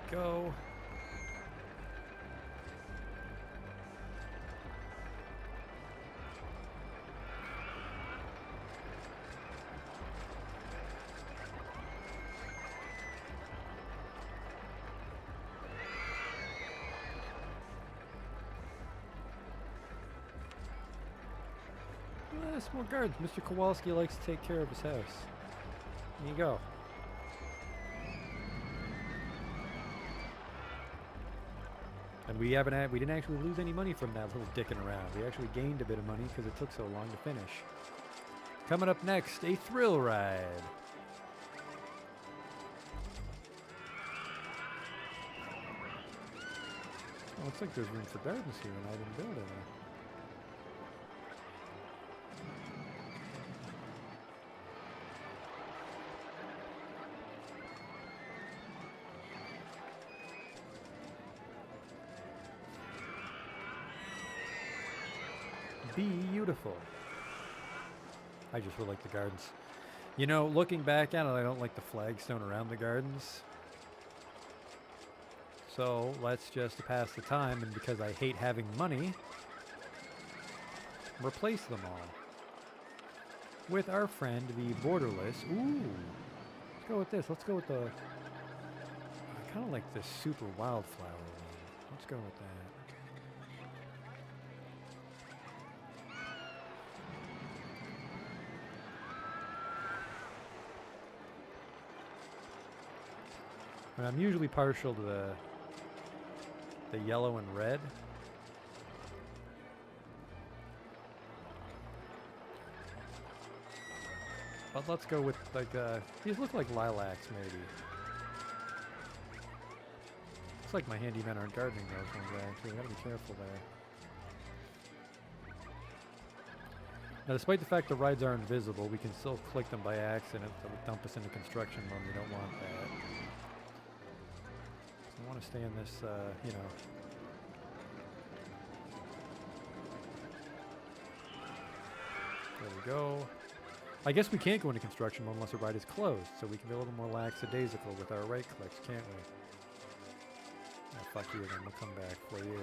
Go. More gardens. Mr. Kowalski likes to take care of his house. There you go. And we didn't actually lose any money from that little dicking around. We actually gained a bit of money because it took so long to finish. Coming up next, a thrill ride. Oh, looks like there's room for gardens here, and I didn't build any. Beautiful. I just really like the gardens. You know, looking back at it, I don't like the flagstone around the gardens. So let's just pass the time, and because I hate having money, replace them all with our friend, the borderless. Ooh, let's go with this. Let's go with the, I kind of like this super wildflower one. Let's go with that. And I'm usually partial to the yellow and red. But let's go with like these look like lilacs maybe. Looks like my handymen aren't gardening those ones actually. I gotta be careful there. Now, despite the fact the rides are invisible, we can still click them by accident. That would dump us into construction mode. We don't want that. I want to stay in this, you know. There we go. I guess we can't go into construction mode unless the ride is closed, so we can be a little more lackadaisical with our right clicks, can't we? Oh, fuck you, then we'll come back for you.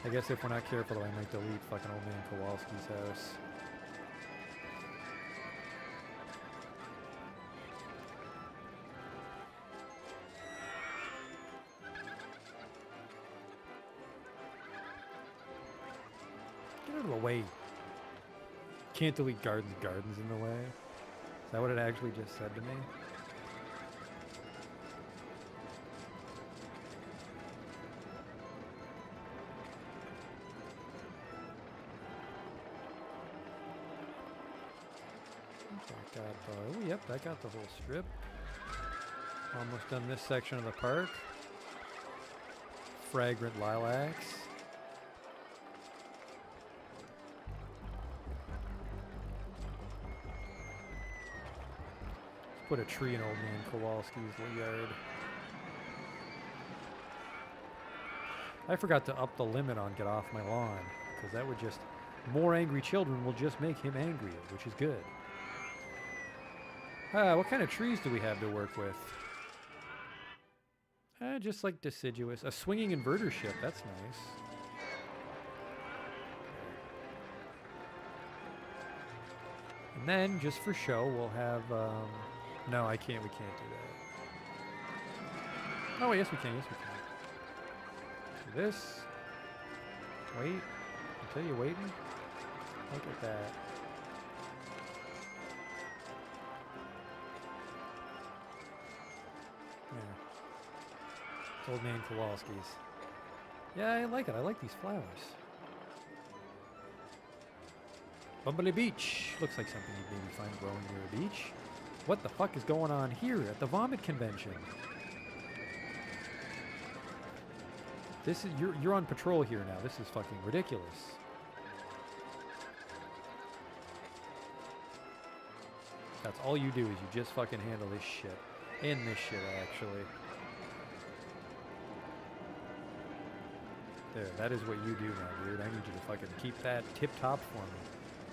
I guess if we're not careful, though, I might delete fucking old man Kowalski's house. Get out of the way. Can't delete gardens in the way. Is that what it actually just said to me? Oh, yep, that got the whole strip. Almost done this section of the park. Fragrant lilacs. Let's put a tree in old man Kowalski's yard. I forgot to up the limit on Get Off My Lawn, because that would just... More angry children will just make him angrier, which is good. What kind of trees do we have to work with? Just like deciduous. A swinging inverter ship, that's nice. And then, just for show, we'll have, no, we can't do that. Oh, yes we can, Do this. Wait. Until you're waiting. Look at that. Old man Kowalski's. Yeah, I like it. I like these flowers. Bumblebee Beach. Looks like something you'd maybe find growing near a beach. What the fuck is going on here at the Vomit Convention? This is you're on patrol here now. This is fucking ridiculous. That's all you do is you just fucking handle this shit. And this shit, actually. There, that is what you do now, dude. I need you to fucking keep that tip-top for me.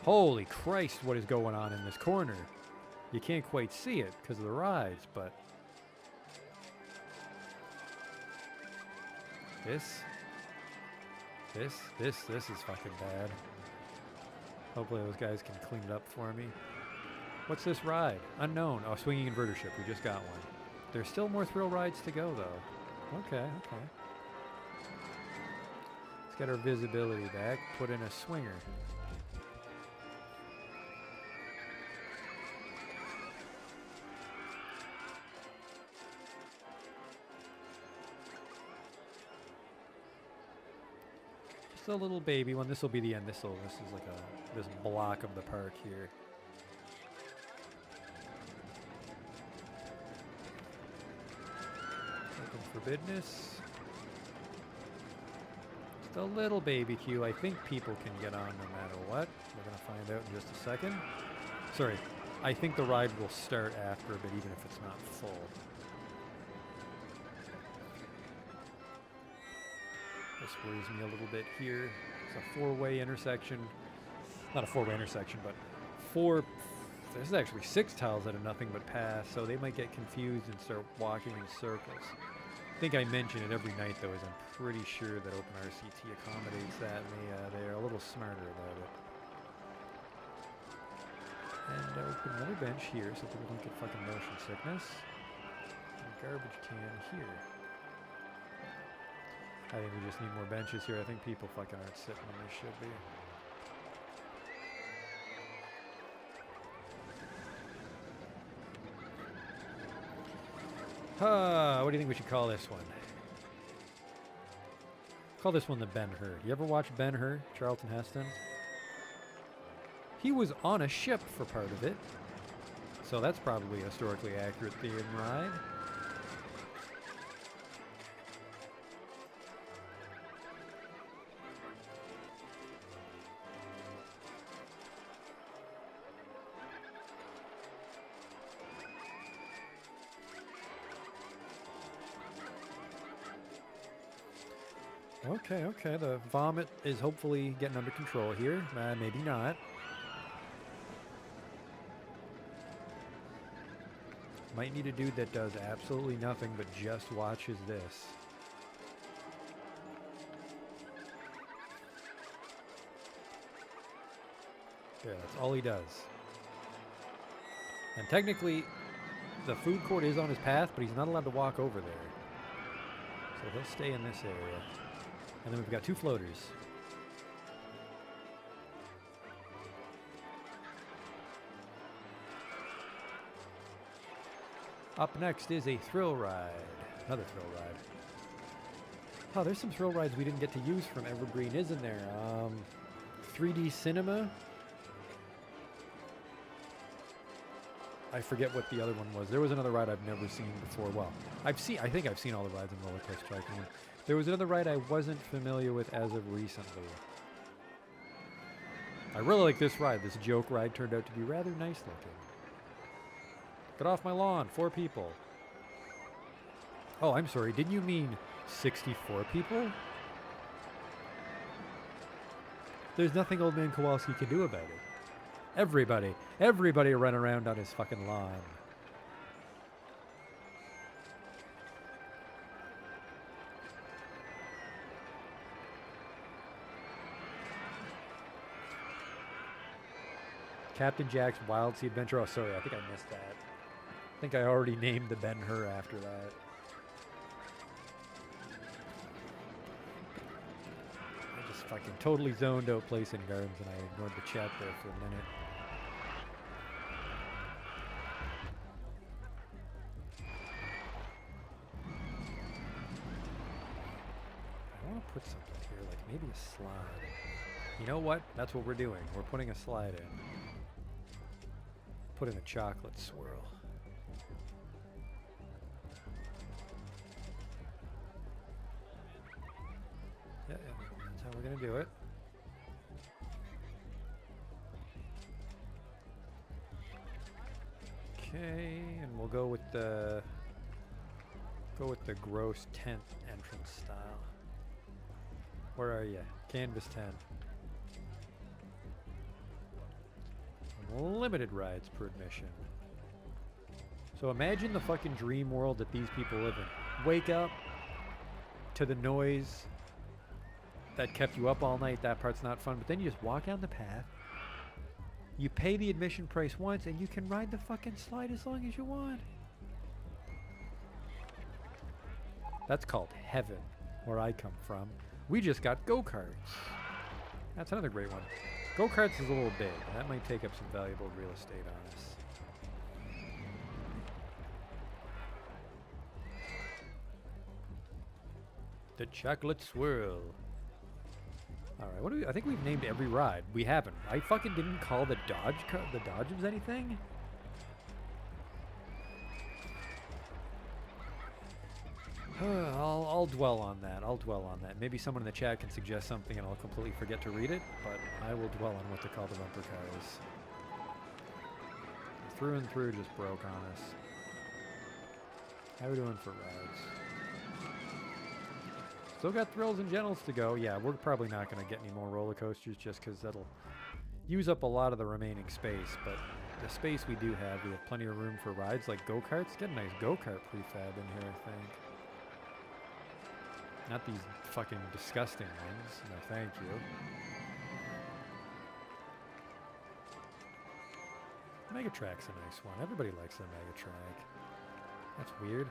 Holy Christ, what is going on in this corner? You can't quite see it because of the rides, but... This is fucking bad. Hopefully those guys can clean it up for me. What's this ride? Unknown. Oh, swinging inverter ship. We just got one. There's still more thrill rides to go, though. Okay, okay. Let's get our visibility back. Put in a swinger. Just a little baby one. This will be the end. This is like this block of the park here. For business. Just a little baby queue. I think people can get on no matter what. We're going to find out in just a second. Sorry. I think the ride will start after a bit, even if it's not full. This worries me a little bit here. It's a four-way intersection. Not a four-way intersection, but there's actually 6 tiles that are nothing but pass, so they might get confused and start walking in circles. I think I mention it every night, though, as I'm pretty sure that OpenRCT accommodates that, and they're a little smarter about it. And open another bench here so people don't get fucking motion sickness. And a garbage can here. I think we just need more benches here. I think people fucking aren't sitting when they should be. What do you think we should call this one? Call this one the Ben-Hur. You ever watch Ben-Hur, Charlton Heston? He was on a ship for part of it. So that's probably a historically accurate theme ride. Okay, okay. The vomit is hopefully getting under control here. Maybe not. Might need a dude that does absolutely nothing but just watches this. Yeah, that's all he does. And technically, the food court is on his path, but he's not allowed to walk over there. So he'll stay in this area. And then we've got 2 floaters. Up next is a thrill ride. Another thrill ride. Oh, there's some thrill rides we didn't get to use from Evergreen, isn't there? 3D Cinema. I forget what the other one was. There was another ride I've never seen before. Well, I think I've seen all the rides in Rollercoaster Tycoon. There was another ride I wasn't familiar with as of recently. I really like this ride. This joke ride turned out to be rather nice looking. Get off my lawn, 4 people. Oh, I'm sorry. Didn't you mean 64 people? There's nothing old man Kowalski can do about it. Everybody run around on his fucking lawn. Captain Jack's Wild Sea Adventure. Oh, sorry, I think I missed that. I think I already named the Ben-Hur after that. I just fucking totally zoned out Place in Gardens and I ignored the chat there for a minute. I want to put something here, like maybe a slide. You know what? That's what we're doing. We're putting a slide in. Put in a chocolate swirl. how we're gonna do it. Okay, and we'll go with the gross tent entrance style. Where are you? Canvas 10. Limited rides per admission. So imagine the fucking dream world that these people live in. Wake up to the noise that kept you up all night. That part's not fun. But then you just walk down the path. You pay the admission price once and you can ride the fucking slide as long as you want. That's called heaven, where I come from. We just got go-karts. That's another great one. Go-karts is a little big. That might take up some valuable real estate on us. The chocolate swirl. All right, what do we? I think we've named every ride. We haven't. I fucking didn't call the Dodgems anything. I'll dwell on that. Maybe someone in the chat can suggest something and I'll completely forget to read it, but I will dwell on what to call the bumper cars. Through and through just broke on us. How are we doing for rides? Still got Thrills and Gentles to go. Yeah, we're probably not going to get any more roller coasters just because that'll use up a lot of the remaining space, but the space we do have, we have plenty of room for rides like go-karts. Get a nice go-kart prefab in here, I think. Not these fucking disgusting ones. No, thank you. Megatrack's a nice one. Everybody likes the Megatrack. That's weird.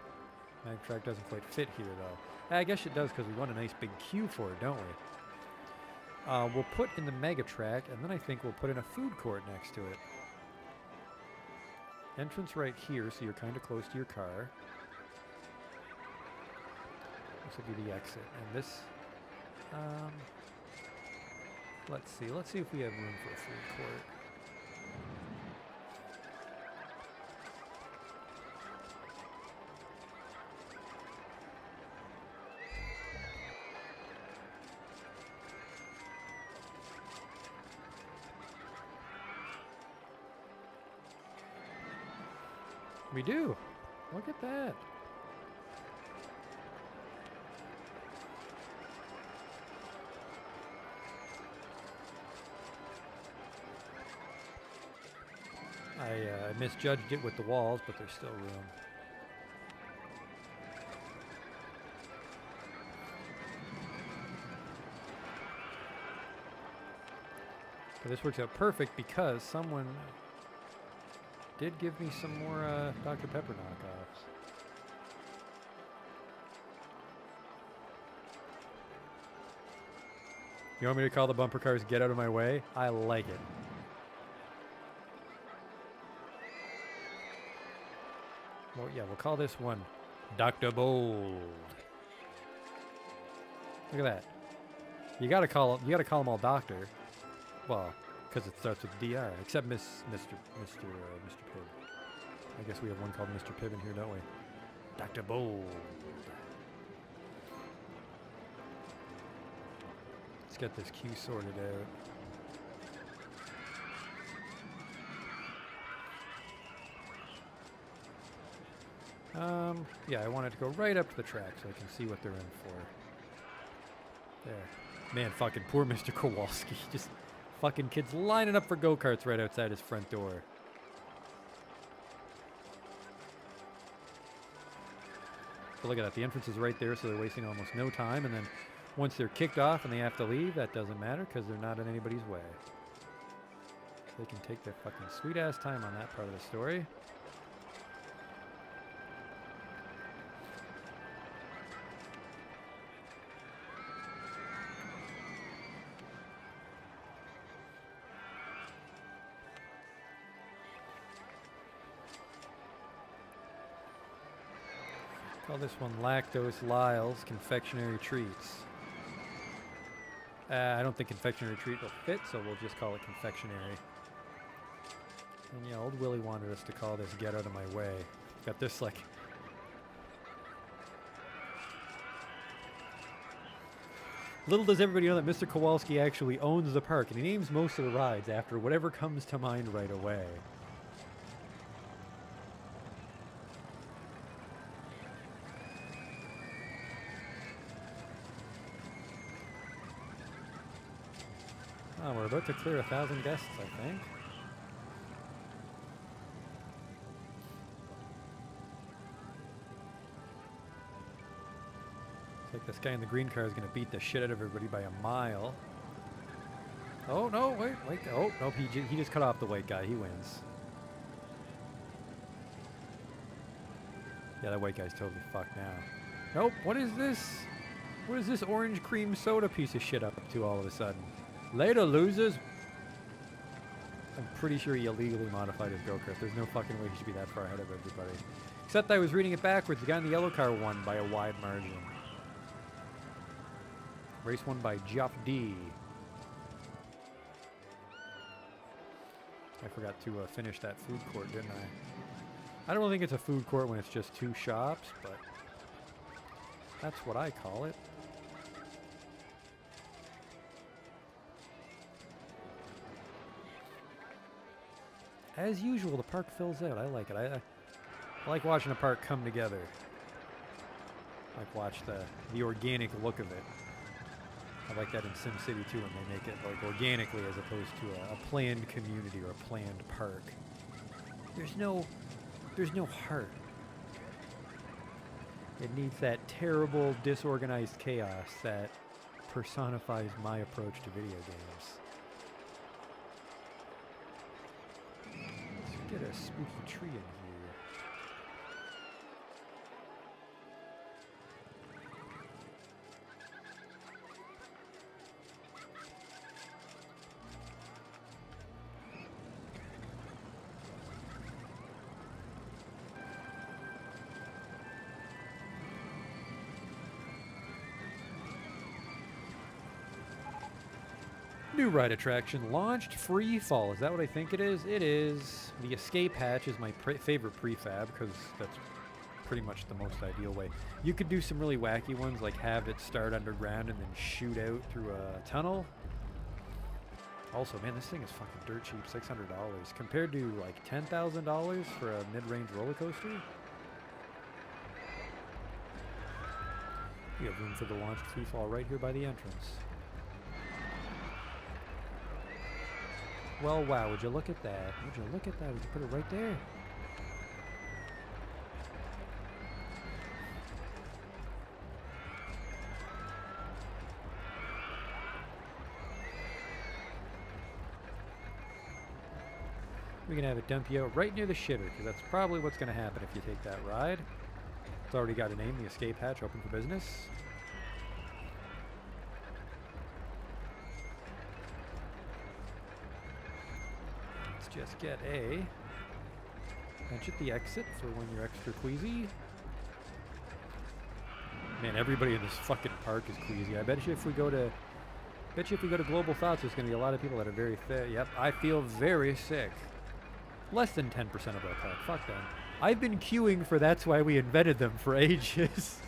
Megatrack doesn't quite fit here, though. I guess it does because we want a nice big queue for it, don't we? We'll put in the Megatrack, and then I think we'll put in a food court next to it. Entrance right here, so you're kind of close to your car. This will be the exit. And this, let's see if we have room for a food court. We do. Look at that. I misjudged it with the walls, but there's still room. But this works out perfect because someone did give me some more Dr. Pepper knockoffs. You want me to call the bumper cars Get Out of My Way? I like it. Well, yeah, we'll call this one Dr. Bold. Look at that. You gotta call them all Doctor. Well, because it starts with DR, except Mr. Pibb. I guess we have one called Mr. Pibb in here, don't we? Dr. Bold. Let's get this queue sorted out. Yeah, I want it to go right up to the track so I can see what they're in for. There. Man, fucking poor Mr. Kowalski. Just fucking kids lining up for go-karts right outside his front door. But look at that. The entrance is right there, so they're wasting almost no time. And then once they're kicked off and they have to leave, that doesn't matter because they're not in anybody's way. So they can take their fucking sweet-ass time on that part of the story. Call this one Lactose Lyle's Confectionery Treats. I don't think Confectionery Treat will fit, so we'll just call it Confectionery. And yeah, old Willie wanted us to call this Get Out of My Way. Got this like... Little does everybody know that Mr. Kowalski actually owns the park, and he names most of the rides after whatever comes to mind right away. Oh, we're about to clear 1,000 guests, I think. Looks like this guy in the green car is going to beat the shit out of everybody by a mile. Oh, no, wait. Oh, nope, he just cut off the white guy. He wins. Yeah, that white guy's totally fucked now. Nope, what is this? What is this orange cream soda piece of shit up to all of a sudden? Later, losers. I'm pretty sure he illegally modified his go-kart. There's no fucking way he should be that far ahead of everybody. Except I was reading it backwards. The guy in the yellow car won by a wide margin. Race won by Geoff D. I forgot to finish that food court, didn't I? I don't think it's a food court when it's just two shops, but that's what I call it. As usual, the park fills out. I like it. I like watching a park come together. I like watch the organic look of it. I like that in SimCity too, when they make it like organically as opposed to a planned community or a planned park. There's no heart. It needs that terrible, disorganized chaos that personifies my approach to video games. Let's get a spooky tree in here. New ride attraction launched, Free Fall. Is that what I think it is? It is. The escape hatch is my favorite prefab because that's pretty much the most ideal way. You could do some really wacky ones like have it start underground and then shoot out through a tunnel. Also, man, this thing is fucking dirt cheap, $600 compared to like $10,000 for a mid-range roller coaster. We have room for the launched Free Fall right here by the entrance. Well, wow, would you look at that? Would you look at that? Would you put it right there? We're going to have it dump you out right near the shitter, because that's probably what's going to happen if you take that ride. It's already got a name, the escape hatch, open for business. Just get a punch at the exit for when you're extra queasy. Man, everybody in this fucking park is queasy. I bet you if we go to Global Thoughts, there's going to be a lot of people that are very thick. Yep, I feel very sick. Less than 10% of our park. Fuck them. I've been queuing for That's Why We Invented Them for ages.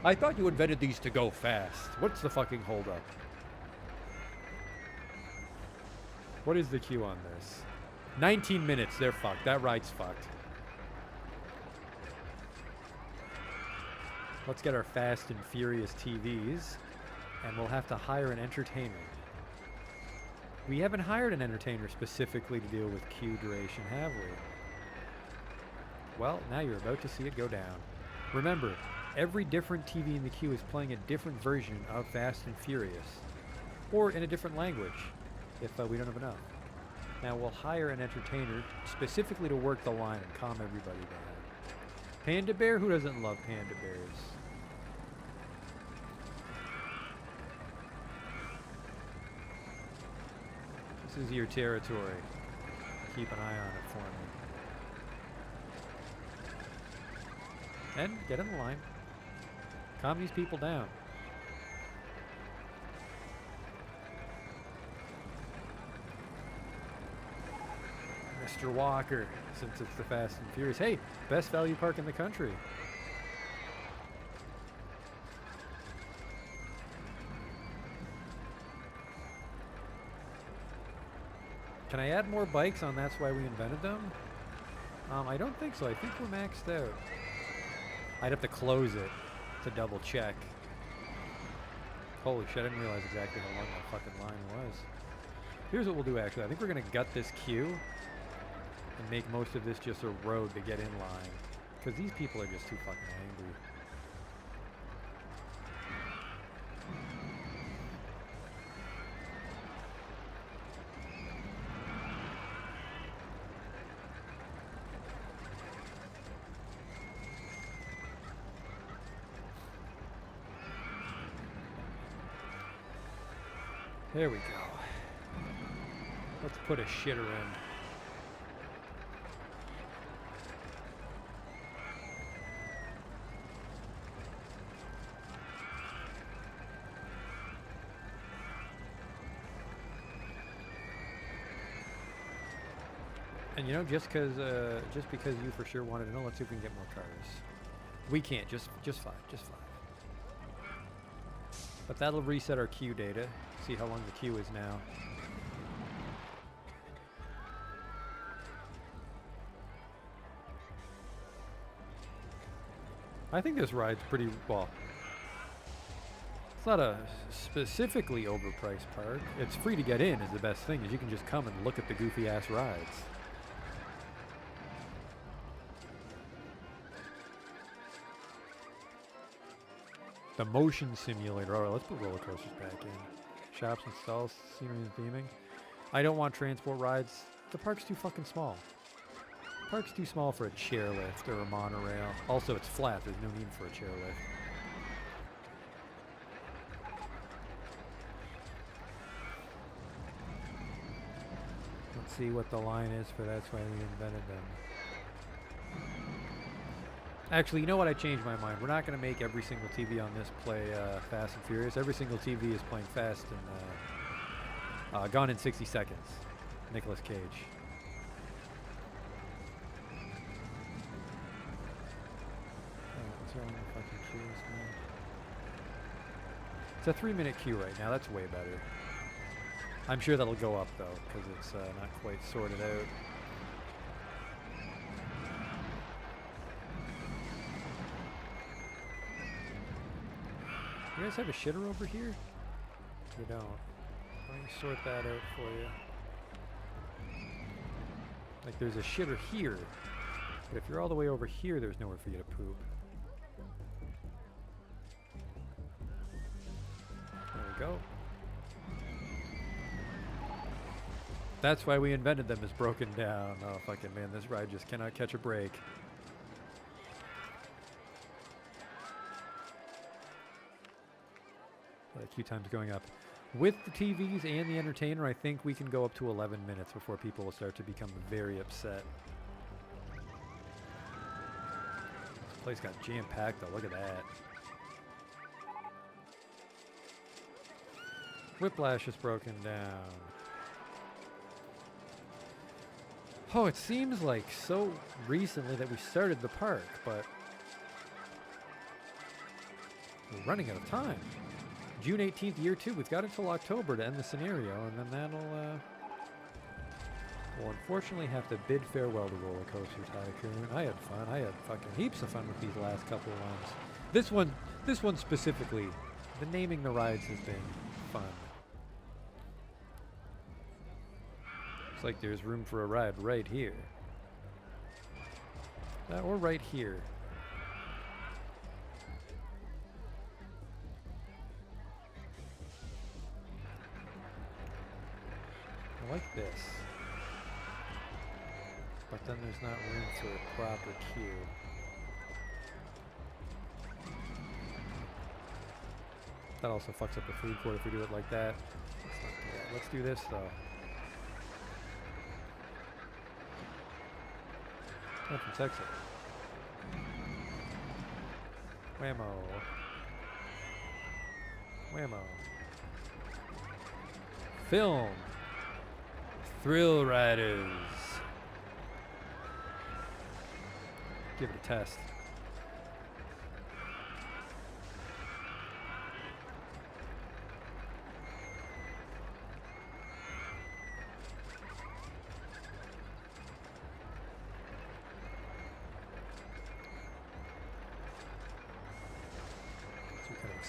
I thought you invented these to go fast. What's the fucking holdup? What is the queue on this? 19 minutes. They're fucked. That ride's fucked. Let's get our Fast and Furious TVs, and we'll have to hire an entertainer. We haven't hired an entertainer specifically to deal with queue duration, have we? Well, now you're about to see it go down. Remember, every different TV in the queue is playing a different version of Fast and Furious, or in a different language, if we don't have enough. Now we'll hire an entertainer specifically to work the line and calm everybody down. Panda Bear? Who doesn't love Panda Bears? This is your territory. Keep an eye on it for me. And get in the line. Calm these people down. Mr. Walker, since it's the Fast and Furious. Hey, best value park in the country. Can I add more bikes on That's Why We Invented Them? I don't think so. I think we're maxed out. I'd have to close it to double check. Holy shit, I didn't realize exactly how long that fucking line was. Here's what we'll do actually. I think we're gonna gut this queue and make most of this just a road to get in line. Because these people are just too fucking angry. There we go. Let's put a shitter in. And you know, just because you for sure wanted to know, let's see if we can get more cars. We can't, just 5. But that'll reset our queue data. See how long the queue is now. I think this ride's pretty, well, it's not a specifically overpriced park. It's free to get in is the best thing, is you can just come and look at the goofy ass rides. The motion simulator. Alright, let's put roller coasters back in. Shops and stalls, scenery and theming. I don't want transport rides. The park's too fucking small. The park's too small for a chairlift or a monorail. Also, it's flat. There's no need for a chairlift. Let's see what the line is for That's Why We Invented Them. Actually, you know what? I changed my mind. We're not going to make every single TV on this play Fast and Furious. Every single TV is playing Fast and Gone in 60 Seconds. Nicolas Cage. What's wrong with the fucking queues, man? It's a 3-minute queue right now. That's way better. I'm sure that'll go up, though, because it's not quite sorted out. You guys have a shitter over here? You don't. Let me sort that out for you. Like there's a shitter here, but if you're all the way over here, there's nowhere for you to poop. There we go. That's Why We Invented Them is broken down. Oh fucking man, this ride just cannot catch a break. Queue time's going up. With the TVs and the entertainer, I think we can go up to 11 minutes before people will start to become very upset. This place got jam-packed though, look at that. Whiplash is broken down. Oh, it seems like so recently that we started the park, but we're running out of time. June 18th, year 2. We've got until October to end the scenario, and then that'll, we'll unfortunately have to bid farewell to Rollercoaster Tycoon. I had fun. I had fucking heaps of fun with these last couple of ones. This one specifically, the naming the rides has been fun. Looks like there's room for a ride right here. Or right here. I like this, but then there's not room for a proper queue. That also fucks up the food court if we do it like that. Let's do this though. Oh, from Texas. Whammo. Whammo. Film. Thrill Riders. Give it a test.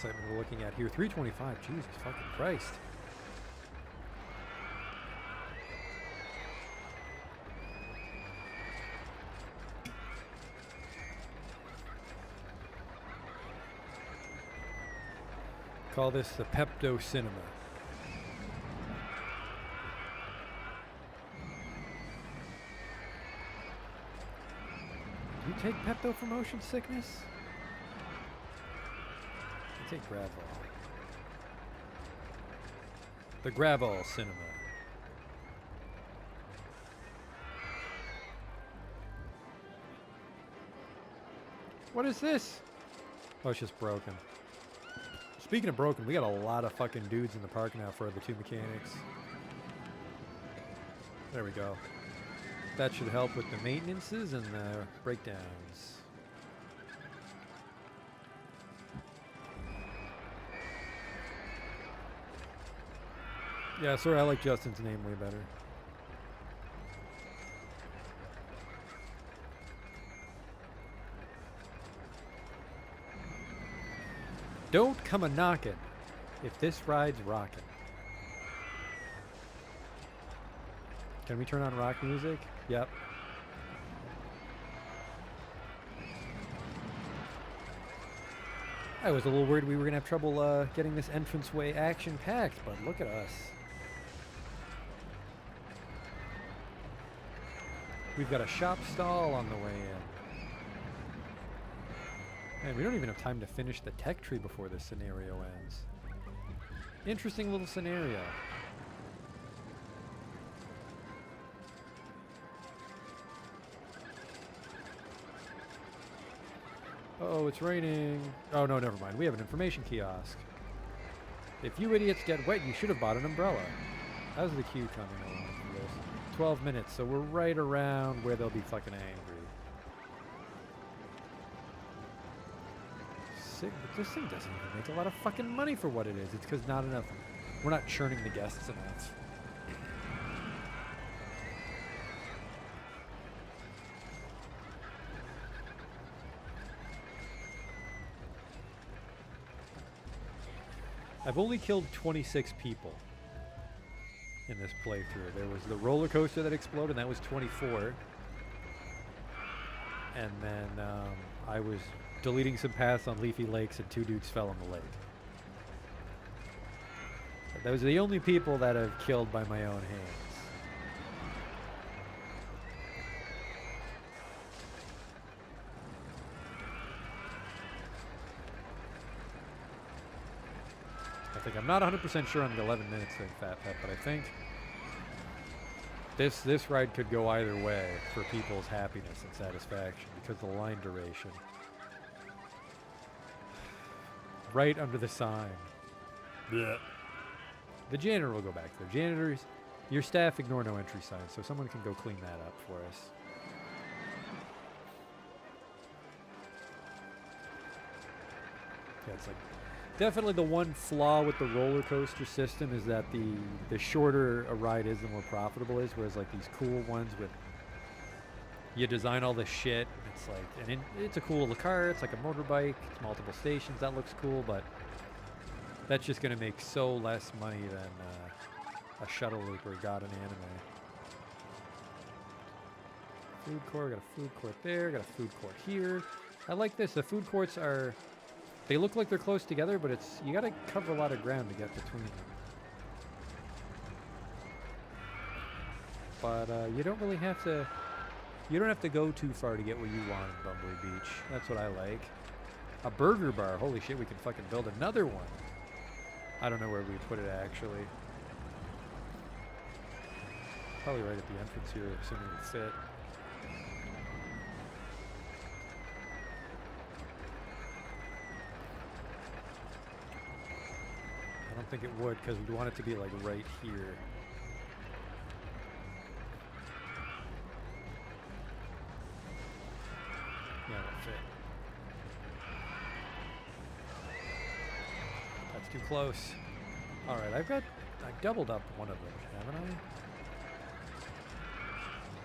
excitement we're looking at here. 325. Jesus fucking Christ. Call this the Pepto Cinema. Do you take Pepto for motion sickness? I take Gravol. The Gravol Cinema. What is this? Oh, it's just broken. Speaking of broken, we got a lot of fucking dudes in the park now for the two mechanics. There we go. That should help with the maintenances and the breakdowns. Yeah, sorry, I like Justin's name way better. Don't come a-knockin' if this ride's rockin'. Can we turn on rock music? Yep. I was a little worried we were going to have trouble getting this entranceway action-packed, but look at us. We've got a shop stall on the way in. Man, we don't even have time to finish the tech tree before this scenario ends. Interesting little scenario. Uh-oh, it's raining. Oh, no, never mind. We have an information kiosk. If you idiots get wet, you should have bought an umbrella. How's the queue coming along for this? 12 minutes, so we're right around where they'll be fucking angry. But this thing doesn't even make a lot of fucking money for what it is. It's because not enough. We're not churning the guests enough. I've only killed 26 people in this playthrough. There was the roller coaster that exploded, and that was 24. And then I was deleting some paths on Leafy Lakes, and 2 dudes fell in the lake. Those are the only people that I've killed by my own hands. I think I'm not 100% sure on the 11 minutes thing, Fat Pet, but I think this ride could go either way for people's happiness and satisfaction because of the line duration. Right under the sign. Blech. The janitor will go back there. Janitors, your staff ignore no entry signs, so someone can go clean that up for us. Yeah, it's like definitely the one flaw with the roller coaster system is that the shorter a ride is, the more profitable it is. Whereas like these cool ones with you design all this shit. It's like, and it's a cool little car. It's like a motorbike. It's multiple stations. That looks cool, but that's just going to make so less money than a shuttle loop or God in anime. Food court. Got a food court there. Got a food court here. I like this. The food courts are, they look like they're close together, but it's, you got to cover a lot of ground to get between them. But you don't really have to. You don't have to go too far to get what you want in Bumbly Beach. That's what I like. A burger bar. Holy shit, we can fucking build another one. I don't know where we put it, actually. Probably right at the entrance here, assuming it fit. I don't think it would, because we want it to be, like, right here. Yeah, that'll fit. That's too close. Alright, I've doubled up one of them, haven't I?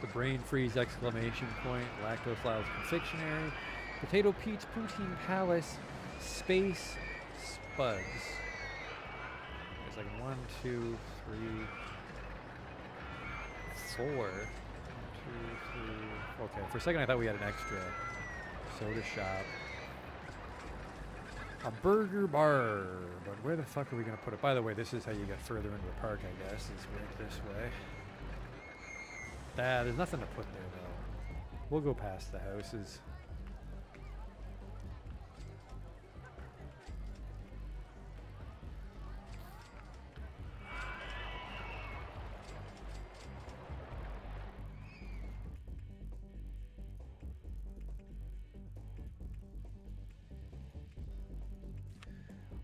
The brain freeze exclamation point, lactose lounge confectionery, potato Pete's poutine palace, space, spuds. It's like 1, 2, 3, 4. 1, 2, 3. Okay, for a second I thought we had an extra soda shop. A burger bar. But where the fuck are we going to put it? By the way, this is how you get further into the park, I guess. Is right this way. There's nothing to put there, though. We'll go past the houses.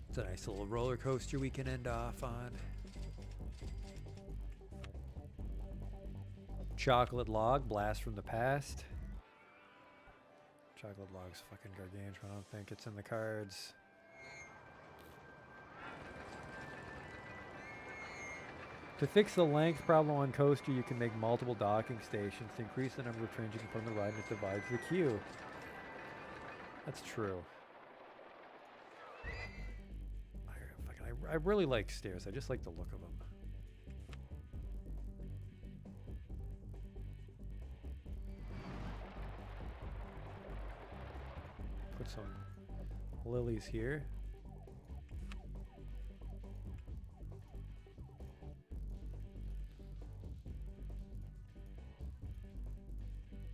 It's a nice little roller coaster we can end off on. Chocolate log, blast from the past. Chocolate log's fucking gargantuan. I don't think it's in the cards. To fix the length problem on coaster, you can make multiple docking stations to increase the number of trains you can put on the ride, and it divides the queue. That's true. I really like stairs. I just like the look of them. Put some lilies here.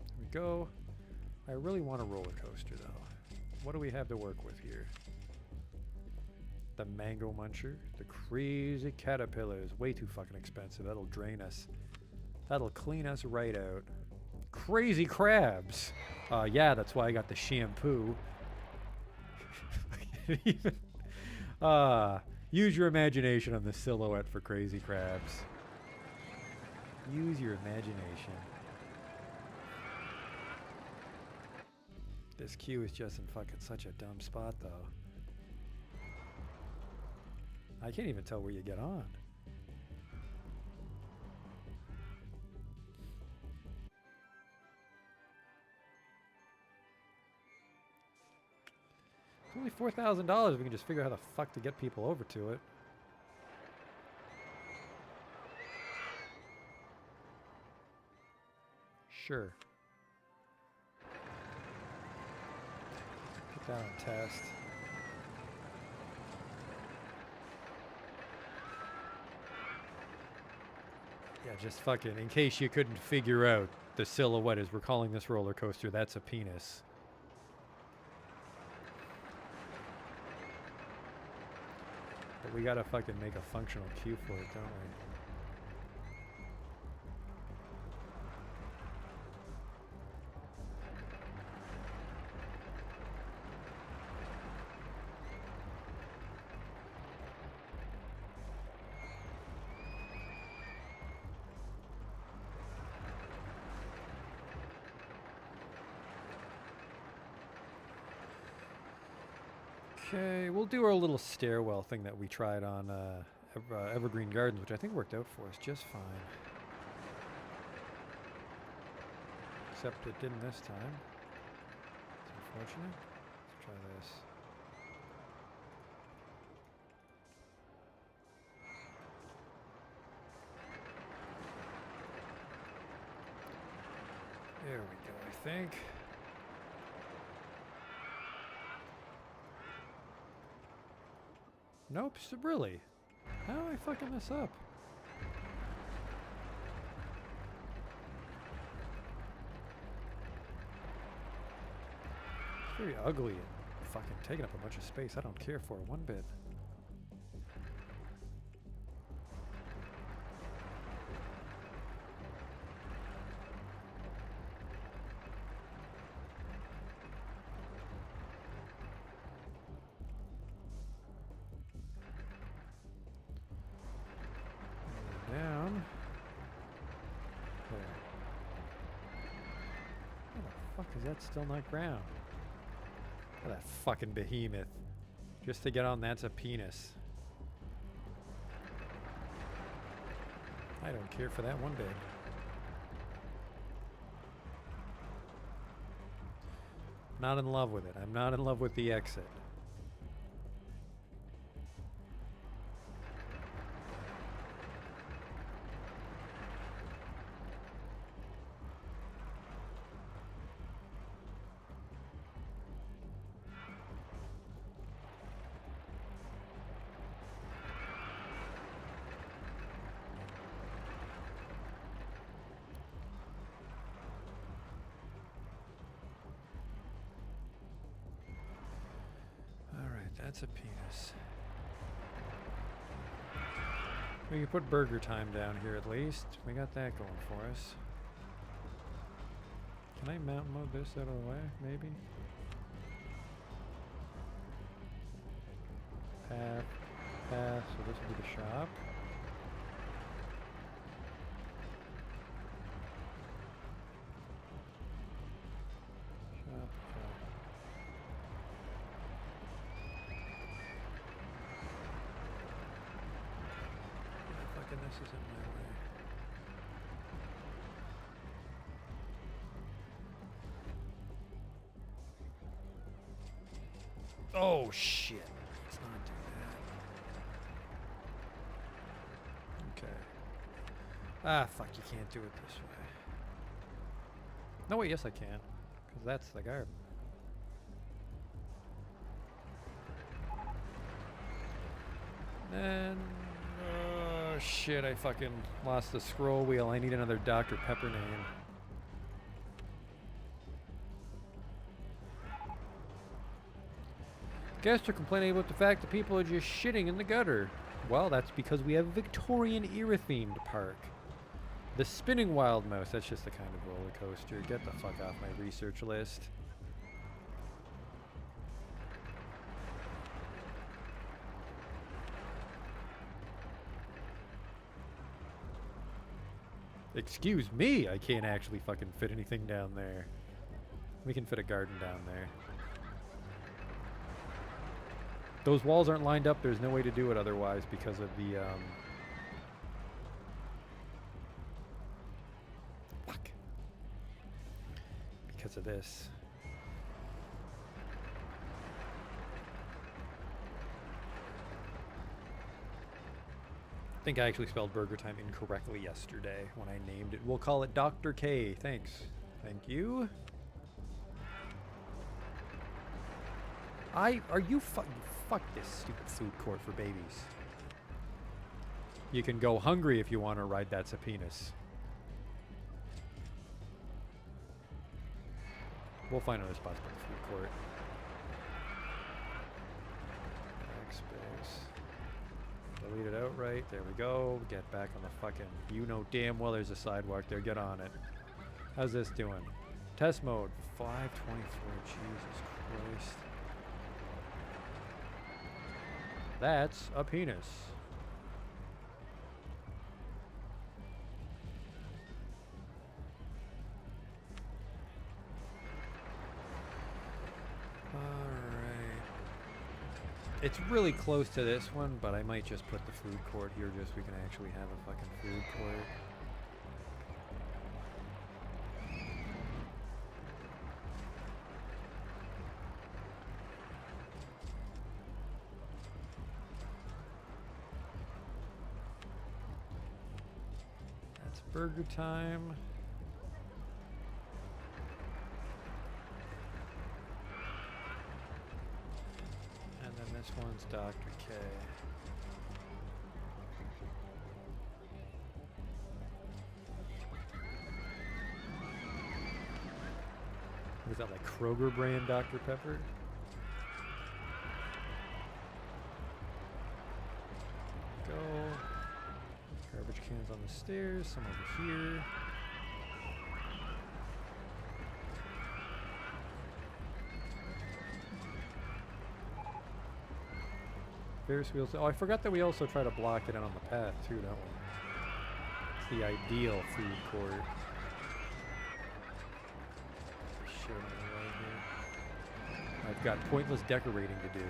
There we go. I really want a roller coaster though. What do we have to work with here? The mango muncher, the crazy caterpillars, way too fucking expensive. That'll drain us. That'll clean us right out. Crazy crabs. Yeah, that's why I got the shampoo. Use your imagination on the silhouette for crazy crabs. Use your imagination. This queue is just in fucking such a dumb spot though. I can't even tell where you get on. It's only $4,000. We can just figure out how the fuck to get people over to it. Sure. Put that on test. Yeah, just fucking, in case you couldn't figure out the silhouette as we're calling this roller coaster, that's a penis. But we gotta fucking make a functional queue for it, don't we? Okay, we'll do our little stairwell thing that we tried on Evergreen Gardens, which I think worked out for us just fine. Except it didn't this time. It's unfortunate. Let's try this. There we go, I think. Nope, so really? How am I fucking this up? It's very ugly and fucking taking up a bunch of space. I don't care for it one bit. Down. There. How the fuck is that still not ground? Look at that fucking behemoth. Just to get on, that's a penis. I don't care for that one bit. Not in love with it. I'm not in love with the exit. That's a penis. We can put burger time down here at least. We got that going for us. Can I mountain mode this out of the way? Maybe? Path. Path. So this will be the shop. This isn't my way. Oh shit. Let's not do that. Okay. Ah, fuck, you can't do it this way. No, wait, yes I can. Because that's the garden. And... oh shit, I fucking lost the scroll wheel. I need another Dr. Pepper name. Guests are complaining about the fact that people are just shitting in the gutter. Well, that's because we have a Victorian era themed park. The Spinning Wild Mouse, that's just the kind of roller coaster. Get the fuck off my research list. Excuse me, I can't actually fucking fit anything down there. We can fit a garden down there. Those walls aren't lined up, there's no way to do it otherwise because of the, fuck. Because of this. I think I actually spelled Burger Time incorrectly yesterday when I named it. We'll call it Dr. K. Thanks. Thank you. Are you fuck this stupid food court for babies. You can go hungry if you want to ride That's a Penis. We'll find another spot to put the food court. Backspace. Delete it outright. There we go. Get back on the fucking... You know damn well there's a sidewalk there. Get on it. How's this doing? Test mode. 524. Jesus Christ. That's a penis. It's really close to this one, but I might just put the food court here just so we can actually have a fucking food court. That's Burger Time. This one's Dr. K. Is that like Kroger brand Dr. Pepper? Go. Garbage cans on the stairs, some over here. Ferris wheels. Oh, I forgot that we also try to block it in on the path too, don't we? It's the ideal food court. Shit on the way here. I've got pointless decorating to do.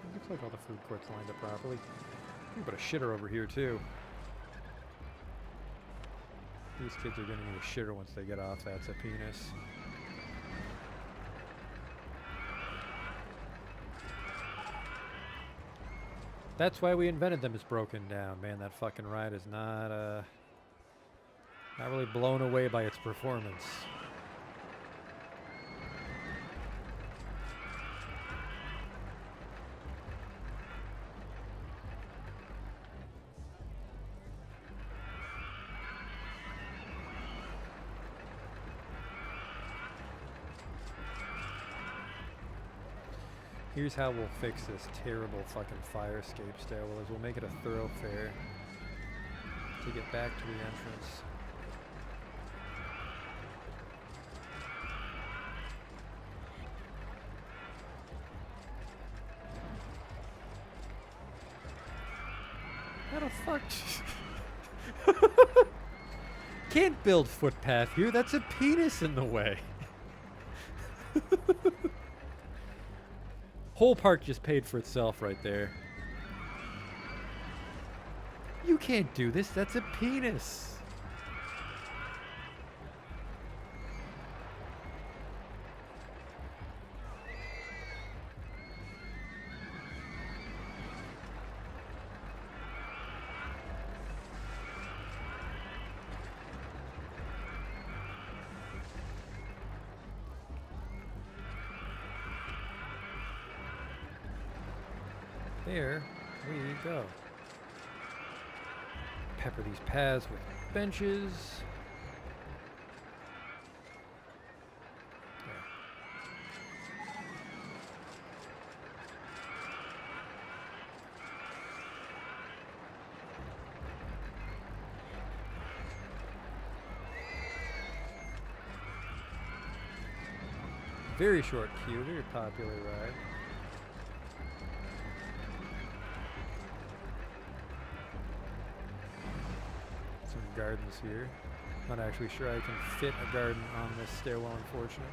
It looks like all the food courts lined up properly. We put a shitter over here too. These kids are gonna need a shitter once they get off That's a Penis. That's why we invented them as broken down. Man, that fucking ride is not really blown away by its performance. Here's how we'll fix this terrible fucking fire escape stairwell is we'll make it a thoroughfare to get back to the entrance. How the fuck? Can't build footpath here. That's a penis in the way. Whole park just paid for itself right there. You can't do this. That's a penis. There we go. Pepper these paths with benches. There. Very short queue, very popular ride. Gardens here. Not actually sure I can fit a garden on this stairwell, unfortunately.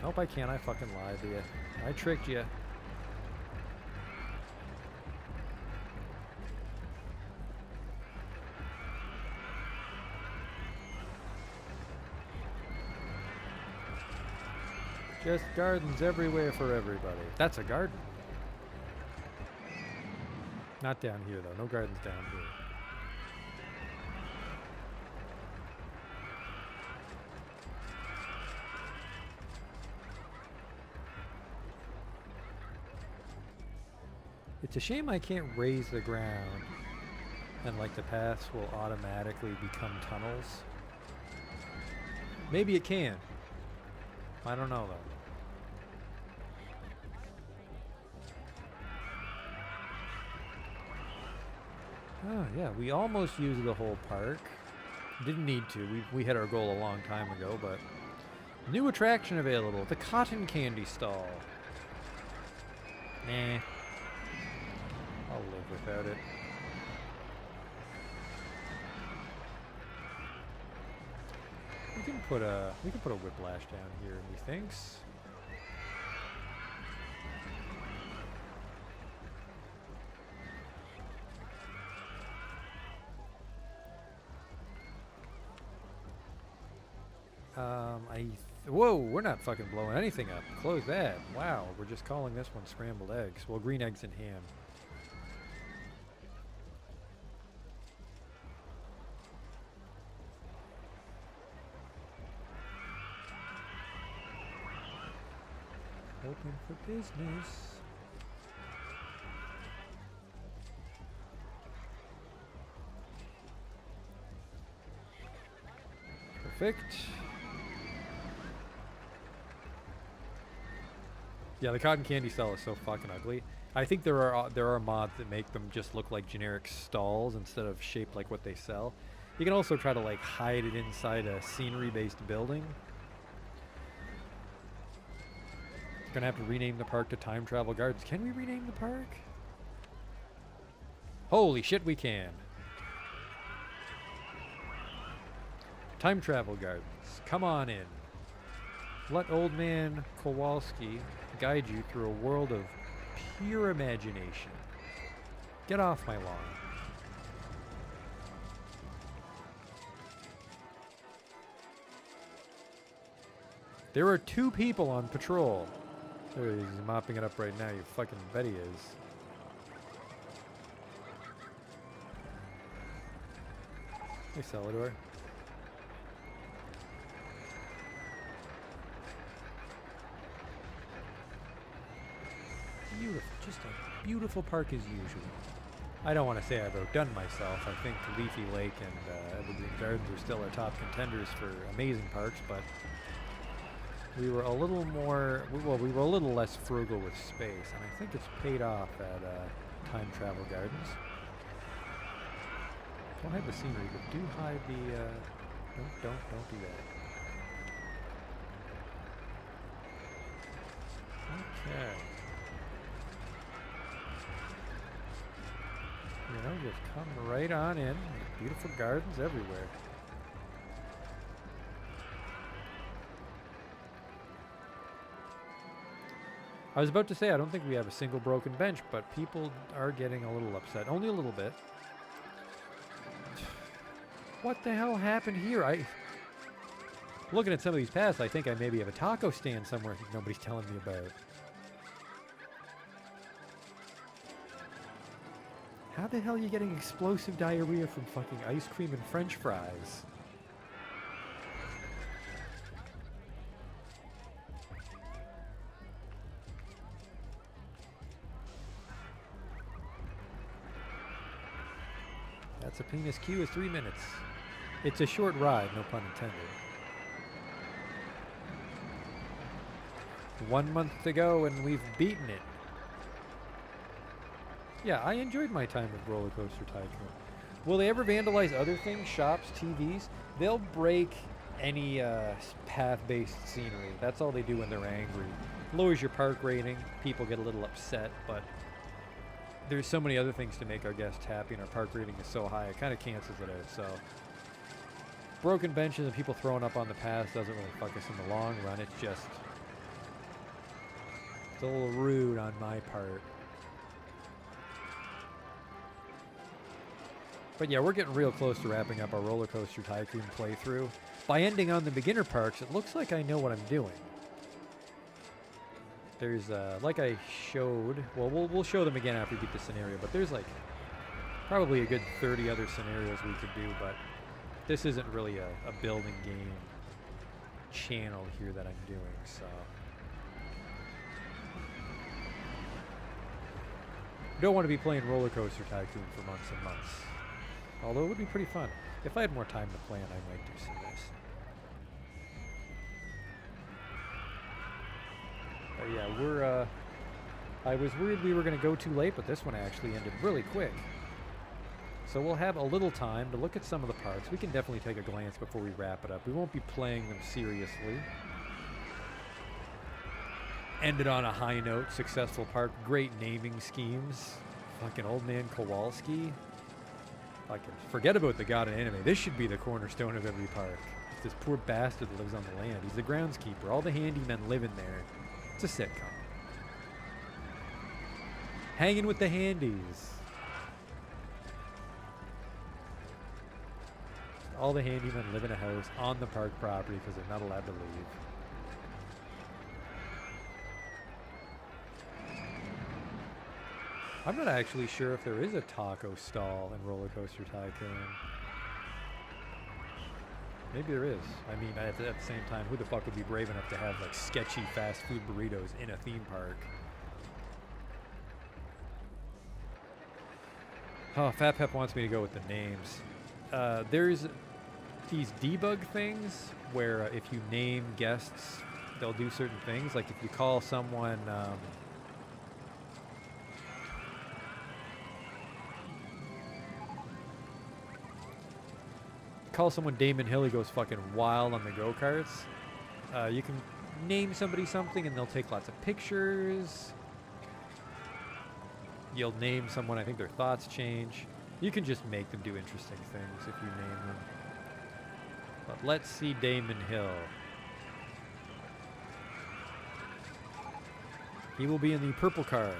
Nope, I can't. I fucking lied to you. I tricked you. Just gardens everywhere for everybody. That's a garden. Not down here, though. No gardens down here. It's a shame I can't raise the ground and like the paths will automatically become tunnels. Maybe it can. I don't know though. Oh yeah, we almost used the whole park. Didn't need to. We hit our goal a long time ago, but new attraction available, the cotton candy stall. Nah. I'll live without it. We can put a whiplash down here, methinks. Whoa, we're not fucking blowing anything up. Close that. Wow, we're just calling this one scrambled eggs. Well, green eggs and ham. Open for business. Perfect. Yeah, the cotton candy stall is so fucking ugly. I think there are mods that make them just look like generic stalls instead of shaped like what they sell. You can also try to like hide it inside a scenery-based building. Gonna have to rename the park to Time Travel Gardens. Can we rename the park? Holy shit, we can. Time Travel Gardens. Come on in. Let old man Kowalski guide you through a world of pure imagination. Get off my lawn. There are 2 people on patrol. Oh, he's mopping it up right now. You fucking bet he is. Hey, Salvador. Beautiful. Just a beautiful park as usual. I don't want to say I've outdone myself. I think Leafy Lake and Evergreen Gardens are still our top contenders for amazing parks, but we were a little more, well, we were a little less frugal with space, and I think it's paid off at Time Travel Gardens. Don't hide the scenery, but do hide the, don't do that. Okay. You know, just come right on in. Beautiful gardens everywhere. I was about to say, I don't think we have a single broken bench, but people are getting a little upset. Only a little bit. What the hell happened here? Looking at some of these paths, I think I maybe have a taco stand somewhere nobody's telling me about. How the hell are you getting explosive diarrhea from fucking ice cream and french fries? That's a penis queue is 3 minutes. It's a short ride, no pun intended. 1 month to go and we've beaten it. Yeah, I enjoyed my time with Rollercoaster Tycoon. Will they ever vandalize other things? Shops, TVs? They'll break any path-based scenery. That's all they do when they're angry. Lowers your park rating. People get a little upset, but there's so many other things to make our guests happy, and our park rating is so high, it kind of cancels it out. So broken benches and people throwing up on the paths doesn't really fuck us in the long run. It's just, it's a little rude on my part. But yeah, we're getting real close to wrapping up our Rollercoaster Tycoon playthrough. By ending on the beginner parks, it looks like I know what I'm doing. There's, like I showed, well, we'll show them again after we beat the scenario, but there's like probably a good 30 other scenarios we could do, but this isn't really a building game channel here that I'm doing, so. Don't want to be playing Rollercoaster Tycoon for months and months. Although it would be pretty fun. If I had more time to plan, I might do some of this. But yeah, we're, I was worried we were going to go too late, but this one actually ended really quick. So we'll have a little time to look at some of the parts. We can definitely take a glance before we wrap it up. We won't be playing them seriously. Ended on a high note, successful park, great naming schemes. Fucking Old Man Kowalski. Fucking forget about the god of anime. This should be the cornerstone of every park. It's this poor bastard that lives on the land. He's the groundskeeper. All the handymen live in there. It's a sitcom. Hanging with the handies. All the handymen live in a house on the park property because they're not allowed to leave. I'm not actually sure if there is a taco stall in Rollercoaster Tycoon. Maybe there is. I mean, at the same time, who the fuck would be brave enough to have like sketchy fast food burritos in a theme park? Oh, Fat Pep wants me to go with the names. There's these debug things where if you name guests, they'll do certain things. Like if you call someone... call someone Damon Hill, he goes fucking wild on the go-karts. You can name somebody something and they'll take lots of pictures. You'll name someone, I think their thoughts change. You can just make them do interesting things if you name them. But let's see Damon Hill. He will be in the purple car.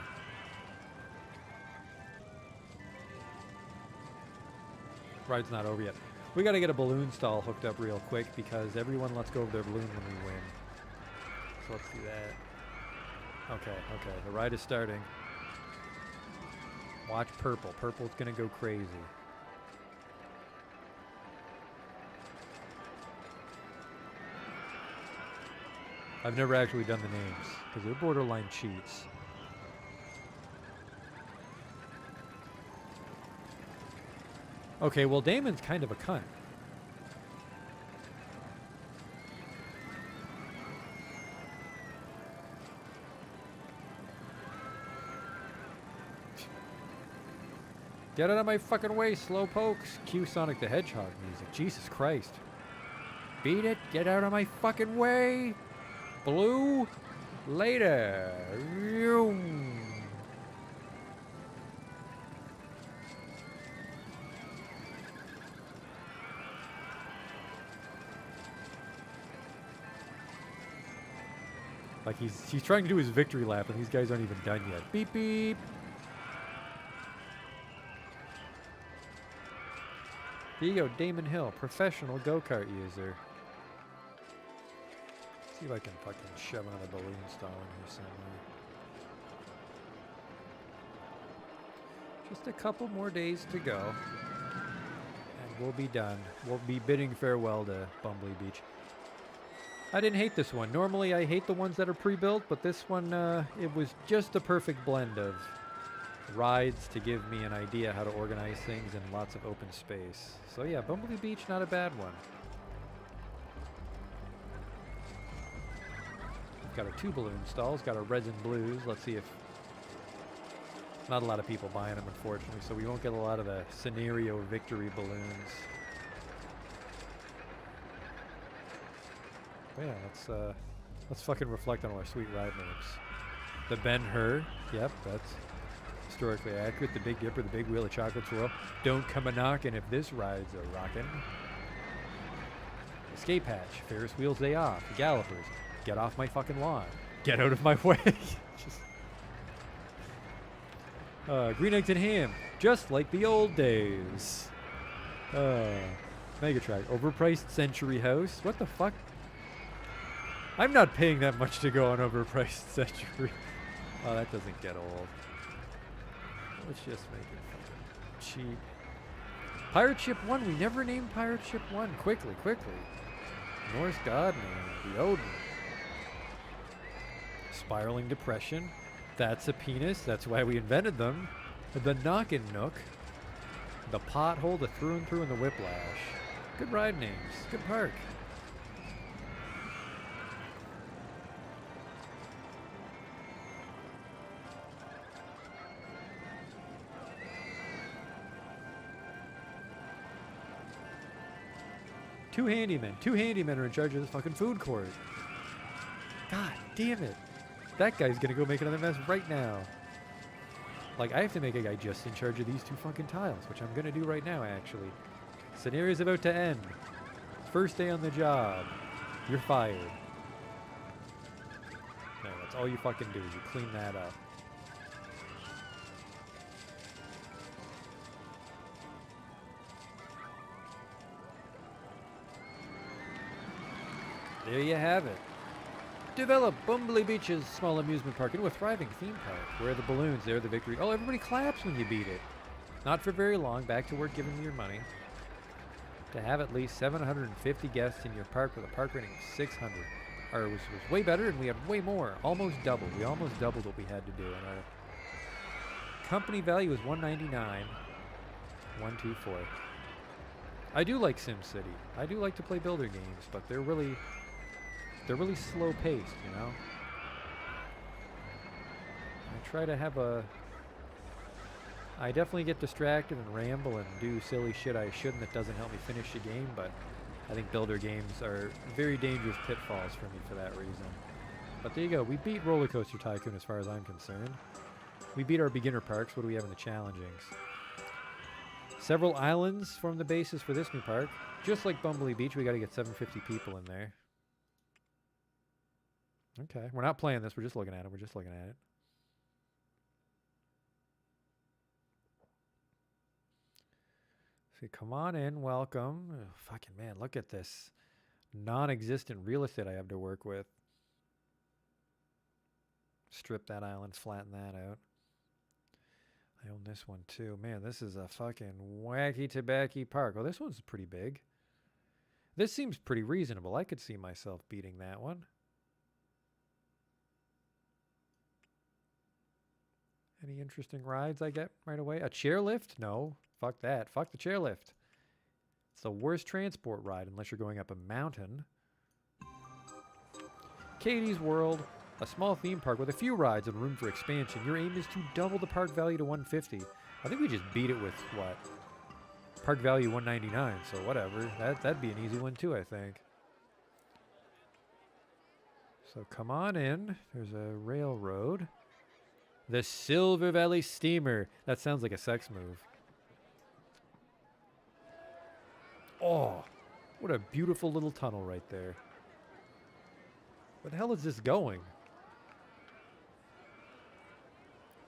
Ride's not over yet. We got to get a balloon stall hooked up real quick because everyone lets go of their balloon when we win. So let's do that. Okay, the ride is starting. Watch purple. Purple's going to go crazy. I've never actually done the names because they're borderline cheats. Okay, well, Damon's kind of a cunt. Get out of my fucking way, slowpokes. Cue Sonic the Hedgehog music. Jesus Christ. Beat it. Get out of my fucking way. Blue. Later. Like he's trying to do his victory lap and these guys aren't even done yet. Beep beep. There you go, Damon Hill, professional go-kart user. See if I can fucking shove another balloon stall in here somewhere. Just a couple more days to go. And we'll be done. We'll be bidding farewell to Bumblebee Beach. I didn't hate this one. Normally I hate the ones that are pre-built, but this one, it was just the perfect blend of rides to give me an idea how to organize things and lots of open space. So yeah, Bumblebee Beach, not a bad one. Got our 2 balloon stalls, got our reds and blues. Let's see if... Not a lot of people buying them, unfortunately, so we won't get a lot of the scenario victory balloons. But yeah, let's fucking reflect on our sweet ride names. The Ben-Hur, yep, that's historically accurate. The Big Dipper, the Big Wheel of Chocolate Swirl. Don't come a knockin' if this ride's a rockin'. Escape Hatch, Ferris Wheels Day Off, Gallopers. Get off my fucking lawn. Get out of my way. Just, Green Eggs and Ham, just like the old days. Megatrack, overpriced Century House. What the fuck? I'm not paying that much to go on overpriced Century. Oh, that doesn't get old. Let's just make it fucking cheap. Pirate Ship 1. We never named Pirate Ship 1. Quickly, quickly. Norse god name. The Odin. Spiraling Depression. That's a penis. That's why we invented them. The Knockin' Nook. The Pothole. The Through and Through, and the Whiplash. Good ride names. Good park. Two handymen are in charge of this fucking food court. God damn it. That guy's gonna go make another mess right now. Like, I have to make a guy just in charge of these 2 fucking tiles, which I'm gonna do right now, actually. Scenario's about to end. First day on the job. You're fired. No, that's all you fucking do is you clean that up. There you have it. Develop Bumblebee Beach's small amusement park into a thriving theme park. Where are the balloons? There, the victory. Oh, everybody claps when you beat it. Not for very long. Back to work giving me your money. To have at least 750 guests in your park with a park rating of 600. Or was way better, and we had way more. Almost doubled. We almost doubled what we had to do. And our company value is $199. 124. I do like SimCity. I do like to play builder games, but they're really slow paced, you know? I try to have I definitely get distracted and ramble and do silly shit I shouldn't that doesn't help me finish the game, but I think builder games are very dangerous pitfalls for me for that reason. But there you go. We beat Rollercoaster Tycoon as far as I'm concerned. We beat our beginner parks. What do we have in the challengings? Several islands form the basis for this new park. Just like Bumblebee Beach, we got to get 750 people in there. Okay, we're not playing this. We're just looking at it. We're just looking at it. See, come on in. Welcome. Oh, fucking man, look at this non-existent real estate I have to work with. Strip that island, flatten that out. I own this one too. Man, this is a fucking wacky tobacco park. Oh, this one's pretty big. This seems pretty reasonable. I could see myself beating that one. Any interesting rides I get right away? A chairlift? No. Fuck that. Fuck the chairlift. It's the worst transport ride unless you're going up a mountain. Katie's World. A small theme park with a few rides and room for expansion. Your aim is to double the park value to 150. I think we just beat it with, what? Park value 199, so whatever. That'd be an easy one too, I think. So come on in. There's a railroad. The Silver Valley Steamer. That sounds like a sex move. Oh, what a beautiful little tunnel right there. Where the hell is this going?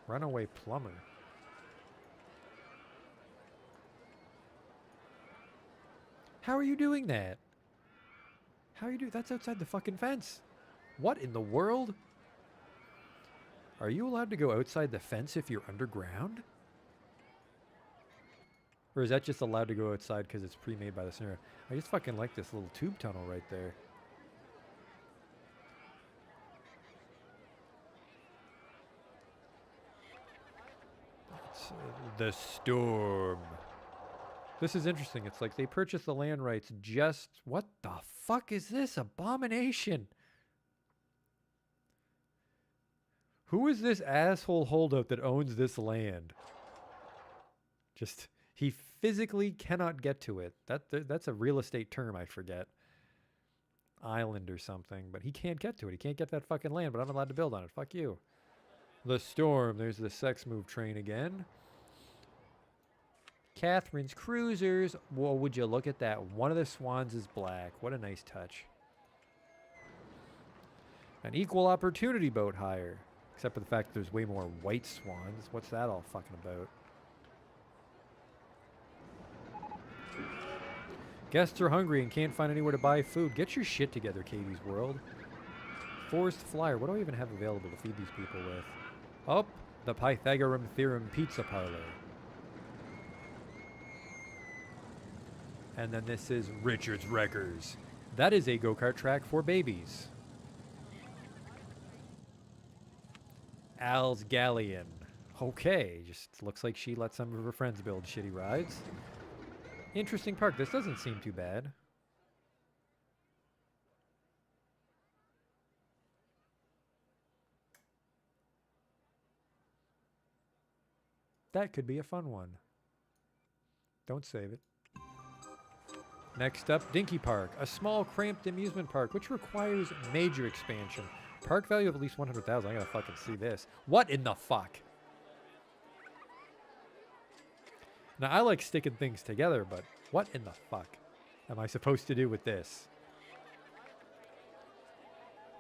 Runaway plumber. How are you doing that? How are you doing? That's outside the fucking fence. What in the world? Are you allowed to go outside the fence if you're underground? Or is that just allowed to go outside because it's pre-made by the scenario? I just fucking like this little tube tunnel right there. The Storm. This is interesting. It's like they purchased the land rights just... What the fuck is this abomination? Who is this asshole holdout that owns this land? Just, he physically cannot get to it. That's a real estate term, I forget. Island or something, but he can't get to it. He can't get that fucking land, but I'm allowed to build on it. Fuck you. The Storm. There's the sex move train again. Catherine's Cruisers. Whoa, would you look at that? One of the swans is black. What a nice touch. An equal opportunity boat hire. Except for the fact that there's way more white swans. What's that all fucking about? Guests are hungry and can't find anywhere to buy food. Get your shit together, Katie's World. Forced Flyer. What do I even have available to feed these people with? Oh, the Pythagorean Theorem Pizza Parlor. And then this is Richard's Wreckers. That is a go-kart track for babies. Al's Galleon. Okay, just looks like she let some of her friends build shitty rides. Interesting park. This doesn't seem too bad. That could be a fun one. Don't save it. Next up, Dinky Park, a small, cramped amusement park which requires major expansion. Park value of at least 100,000. I gotta fucking see this. What in the fuck? Now, I like sticking things together, but what in the fuck am I supposed to do with this?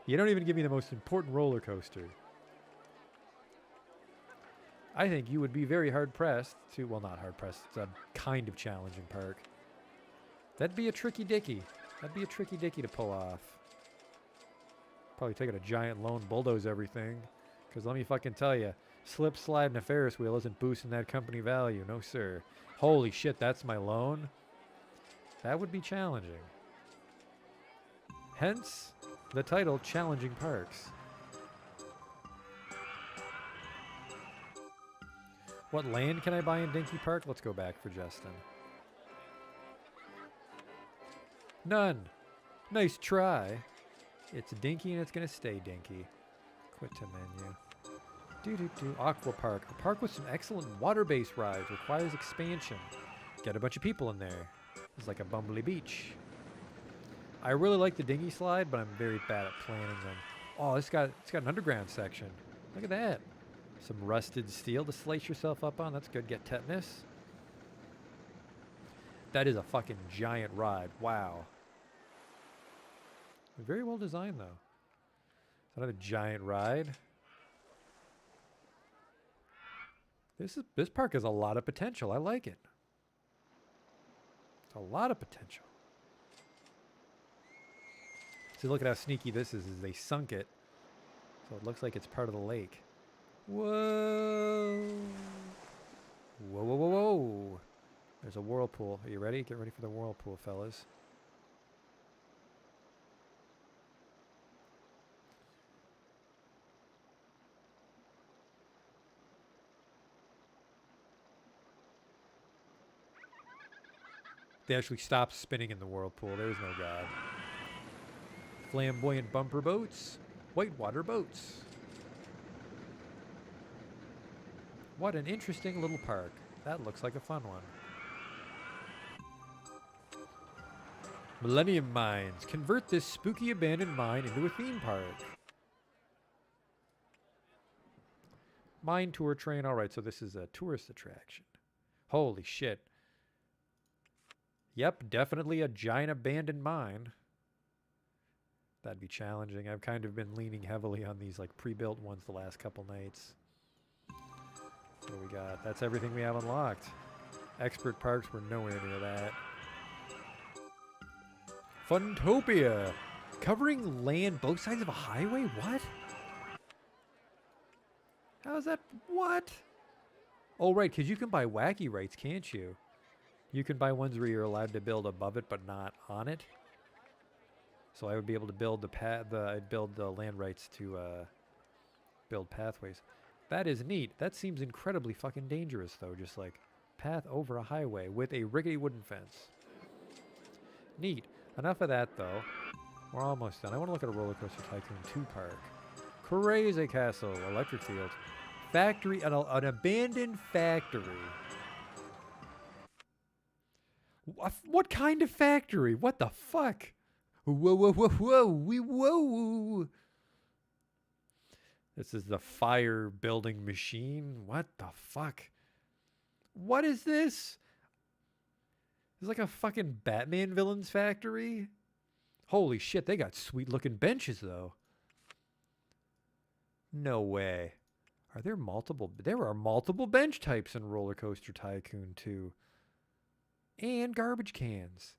You don't even give me the most important roller coaster. I think you would be very hard-pressed to... Well, not hard-pressed. It's a kind of challenging park. That'd be a tricky dicky. That'd be a tricky dicky to pull off. Probably take out a giant loan, bulldoze everything. Because let me fucking tell you, slip, slide, and a Ferris wheel isn't boosting that company value. No, sir. Holy shit, that's my loan? That would be challenging. Hence, the title, Challenging Parks. What land can I buy in Dinky Park? Let's go back for Justin. None. Nice try. It's dinky and it's going to stay dinky. Quit to menu. Aqua Park. A park with some excellent water-based rides. Requires expansion. Get a bunch of people in there. It's like a bumbly beach. I really like the dinghy slide, but I'm very bad at planning them. Oh, it's got an underground section. Look at that. Some rusted steel to slice yourself up on. That's good. Get tetanus. That is a fucking giant ride. Wow. Very well designed, though. It's another giant ride. This park has a lot of potential. I like it. It's a lot of potential. See, look at how sneaky this is they sunk it. So it looks like it's part of the lake. Whoa. Whoa, whoa, whoa, whoa. There's a whirlpool. Are you ready? Get ready for the whirlpool, fellas. They actually stopped spinning in the whirlpool. There's no God. Flamboyant bumper boats. Whitewater boats. What an interesting little park. That looks like a fun one. Millennium Mines. Convert this spooky abandoned mine into a theme park. Mine tour train. All right, so this is a tourist attraction. Holy shit. Yep, definitely a giant abandoned mine. That'd be challenging. I've kind of been leaning heavily on these like pre-built ones the last couple nights. What do we got? That's everything we have unlocked. Expert parks, we're nowhere near that. Funtopia. Covering land both sides of a highway? What? How is that? What? Oh, right, because you can buy wacky rights, can't you? You can buy ones where you're allowed to build above it but not on it. So I would be able to build I'd build the land rights to build pathways. That is neat. That seems incredibly fucking dangerous, though. Just like path over a highway with a rickety wooden fence. Neat. Enough of that, though. We're almost done. I want to look at a Rollercoaster Tycoon 2 park. Crazy Castle, electric field, factory, an abandoned factory. What kind of factory? What the fuck? Whoa, whoa, whoa, whoa, whoa. This is the fire building machine. What the fuck? What is this? It's like a fucking Batman villain's factory. Holy shit, they got sweet looking benches though. No way. Are there multiple? There are multiple bench types in Rollercoaster Tycoon 2. And garbage cans.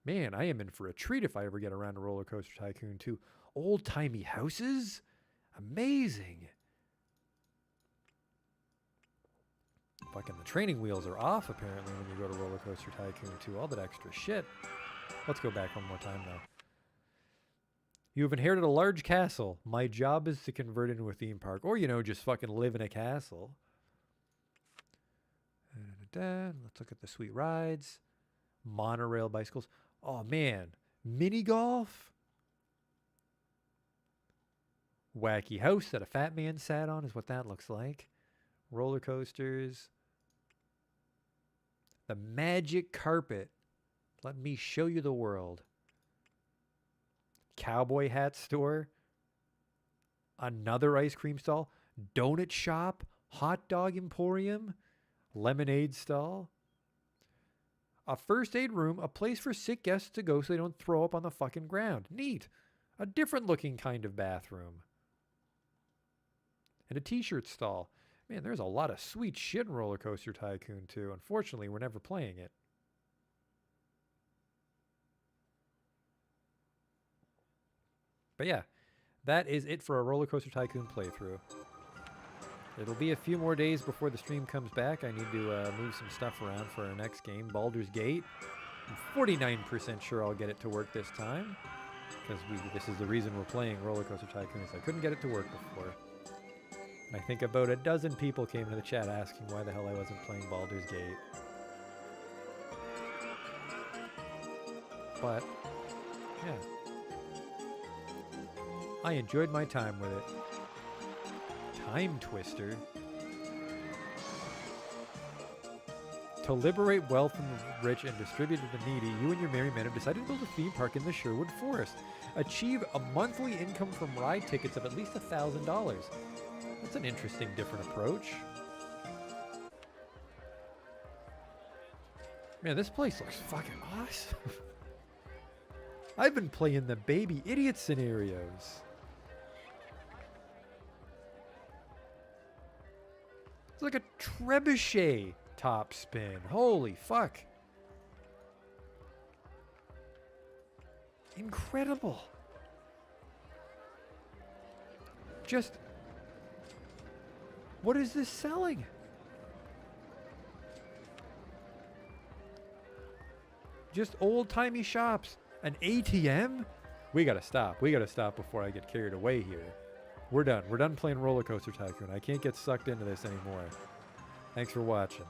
Man, I am in for a treat if I ever get around to Rollercoaster Tycoon 2. Old-timey houses? Amazing. Fucking the training wheels are off, apparently, when you go to Rollercoaster Tycoon 2. All that extra shit. Let's go back one more time, though. You have inherited a large castle. My job is to convert it into a theme park. Or, you know, just fucking live in a castle. Let's look at the sweet rides. Monorail bicycles. Oh, man. Mini golf? Wacky house that a fat man sat on is what that looks like. Roller coasters. The magic carpet. Let me show you the world. Cowboy hat store. Another ice cream stall. Donut shop. Hot dog emporium. Lemonade stall. A first aid room. A place for sick guests to go so they don't throw up on the fucking ground. Neat. A different looking kind of bathroom. And a t-shirt stall. Man, there's a lot of sweet shit in Rollercoaster Tycoon 2. Unfortunately, we're never playing it. But yeah, that is it for a Rollercoaster Tycoon playthrough. It'll be a few more days before the stream comes back. I need to move some stuff around for our next game, Baldur's Gate. I'm 49% sure I'll get it to work this time. Because this is the reason we're playing Rollercoaster Tycoon, is I couldn't get it to work before. I think about a dozen people came into the chat asking why the hell I wasn't playing Baldur's Gate. But, yeah. I enjoyed my time with it. Time Twister. To liberate wealth from the rich and distribute it to the needy, you and your merry men have decided to build a theme park in the Sherwood Forest. Achieve a monthly income from ride tickets of at least $1,000. That's an interesting, different approach. Man, this place looks fucking awesome. I've been playing the baby idiot scenarios. It's like a trebuchet top spin. Holy fuck. Incredible. Just... what is this selling? Just old-timey shops. An ATM? We gotta stop. We gotta stop before I get carried away here. We're done. We're done playing Rollercoaster Tycoon. I can't get sucked into this anymore. Thanks for watching.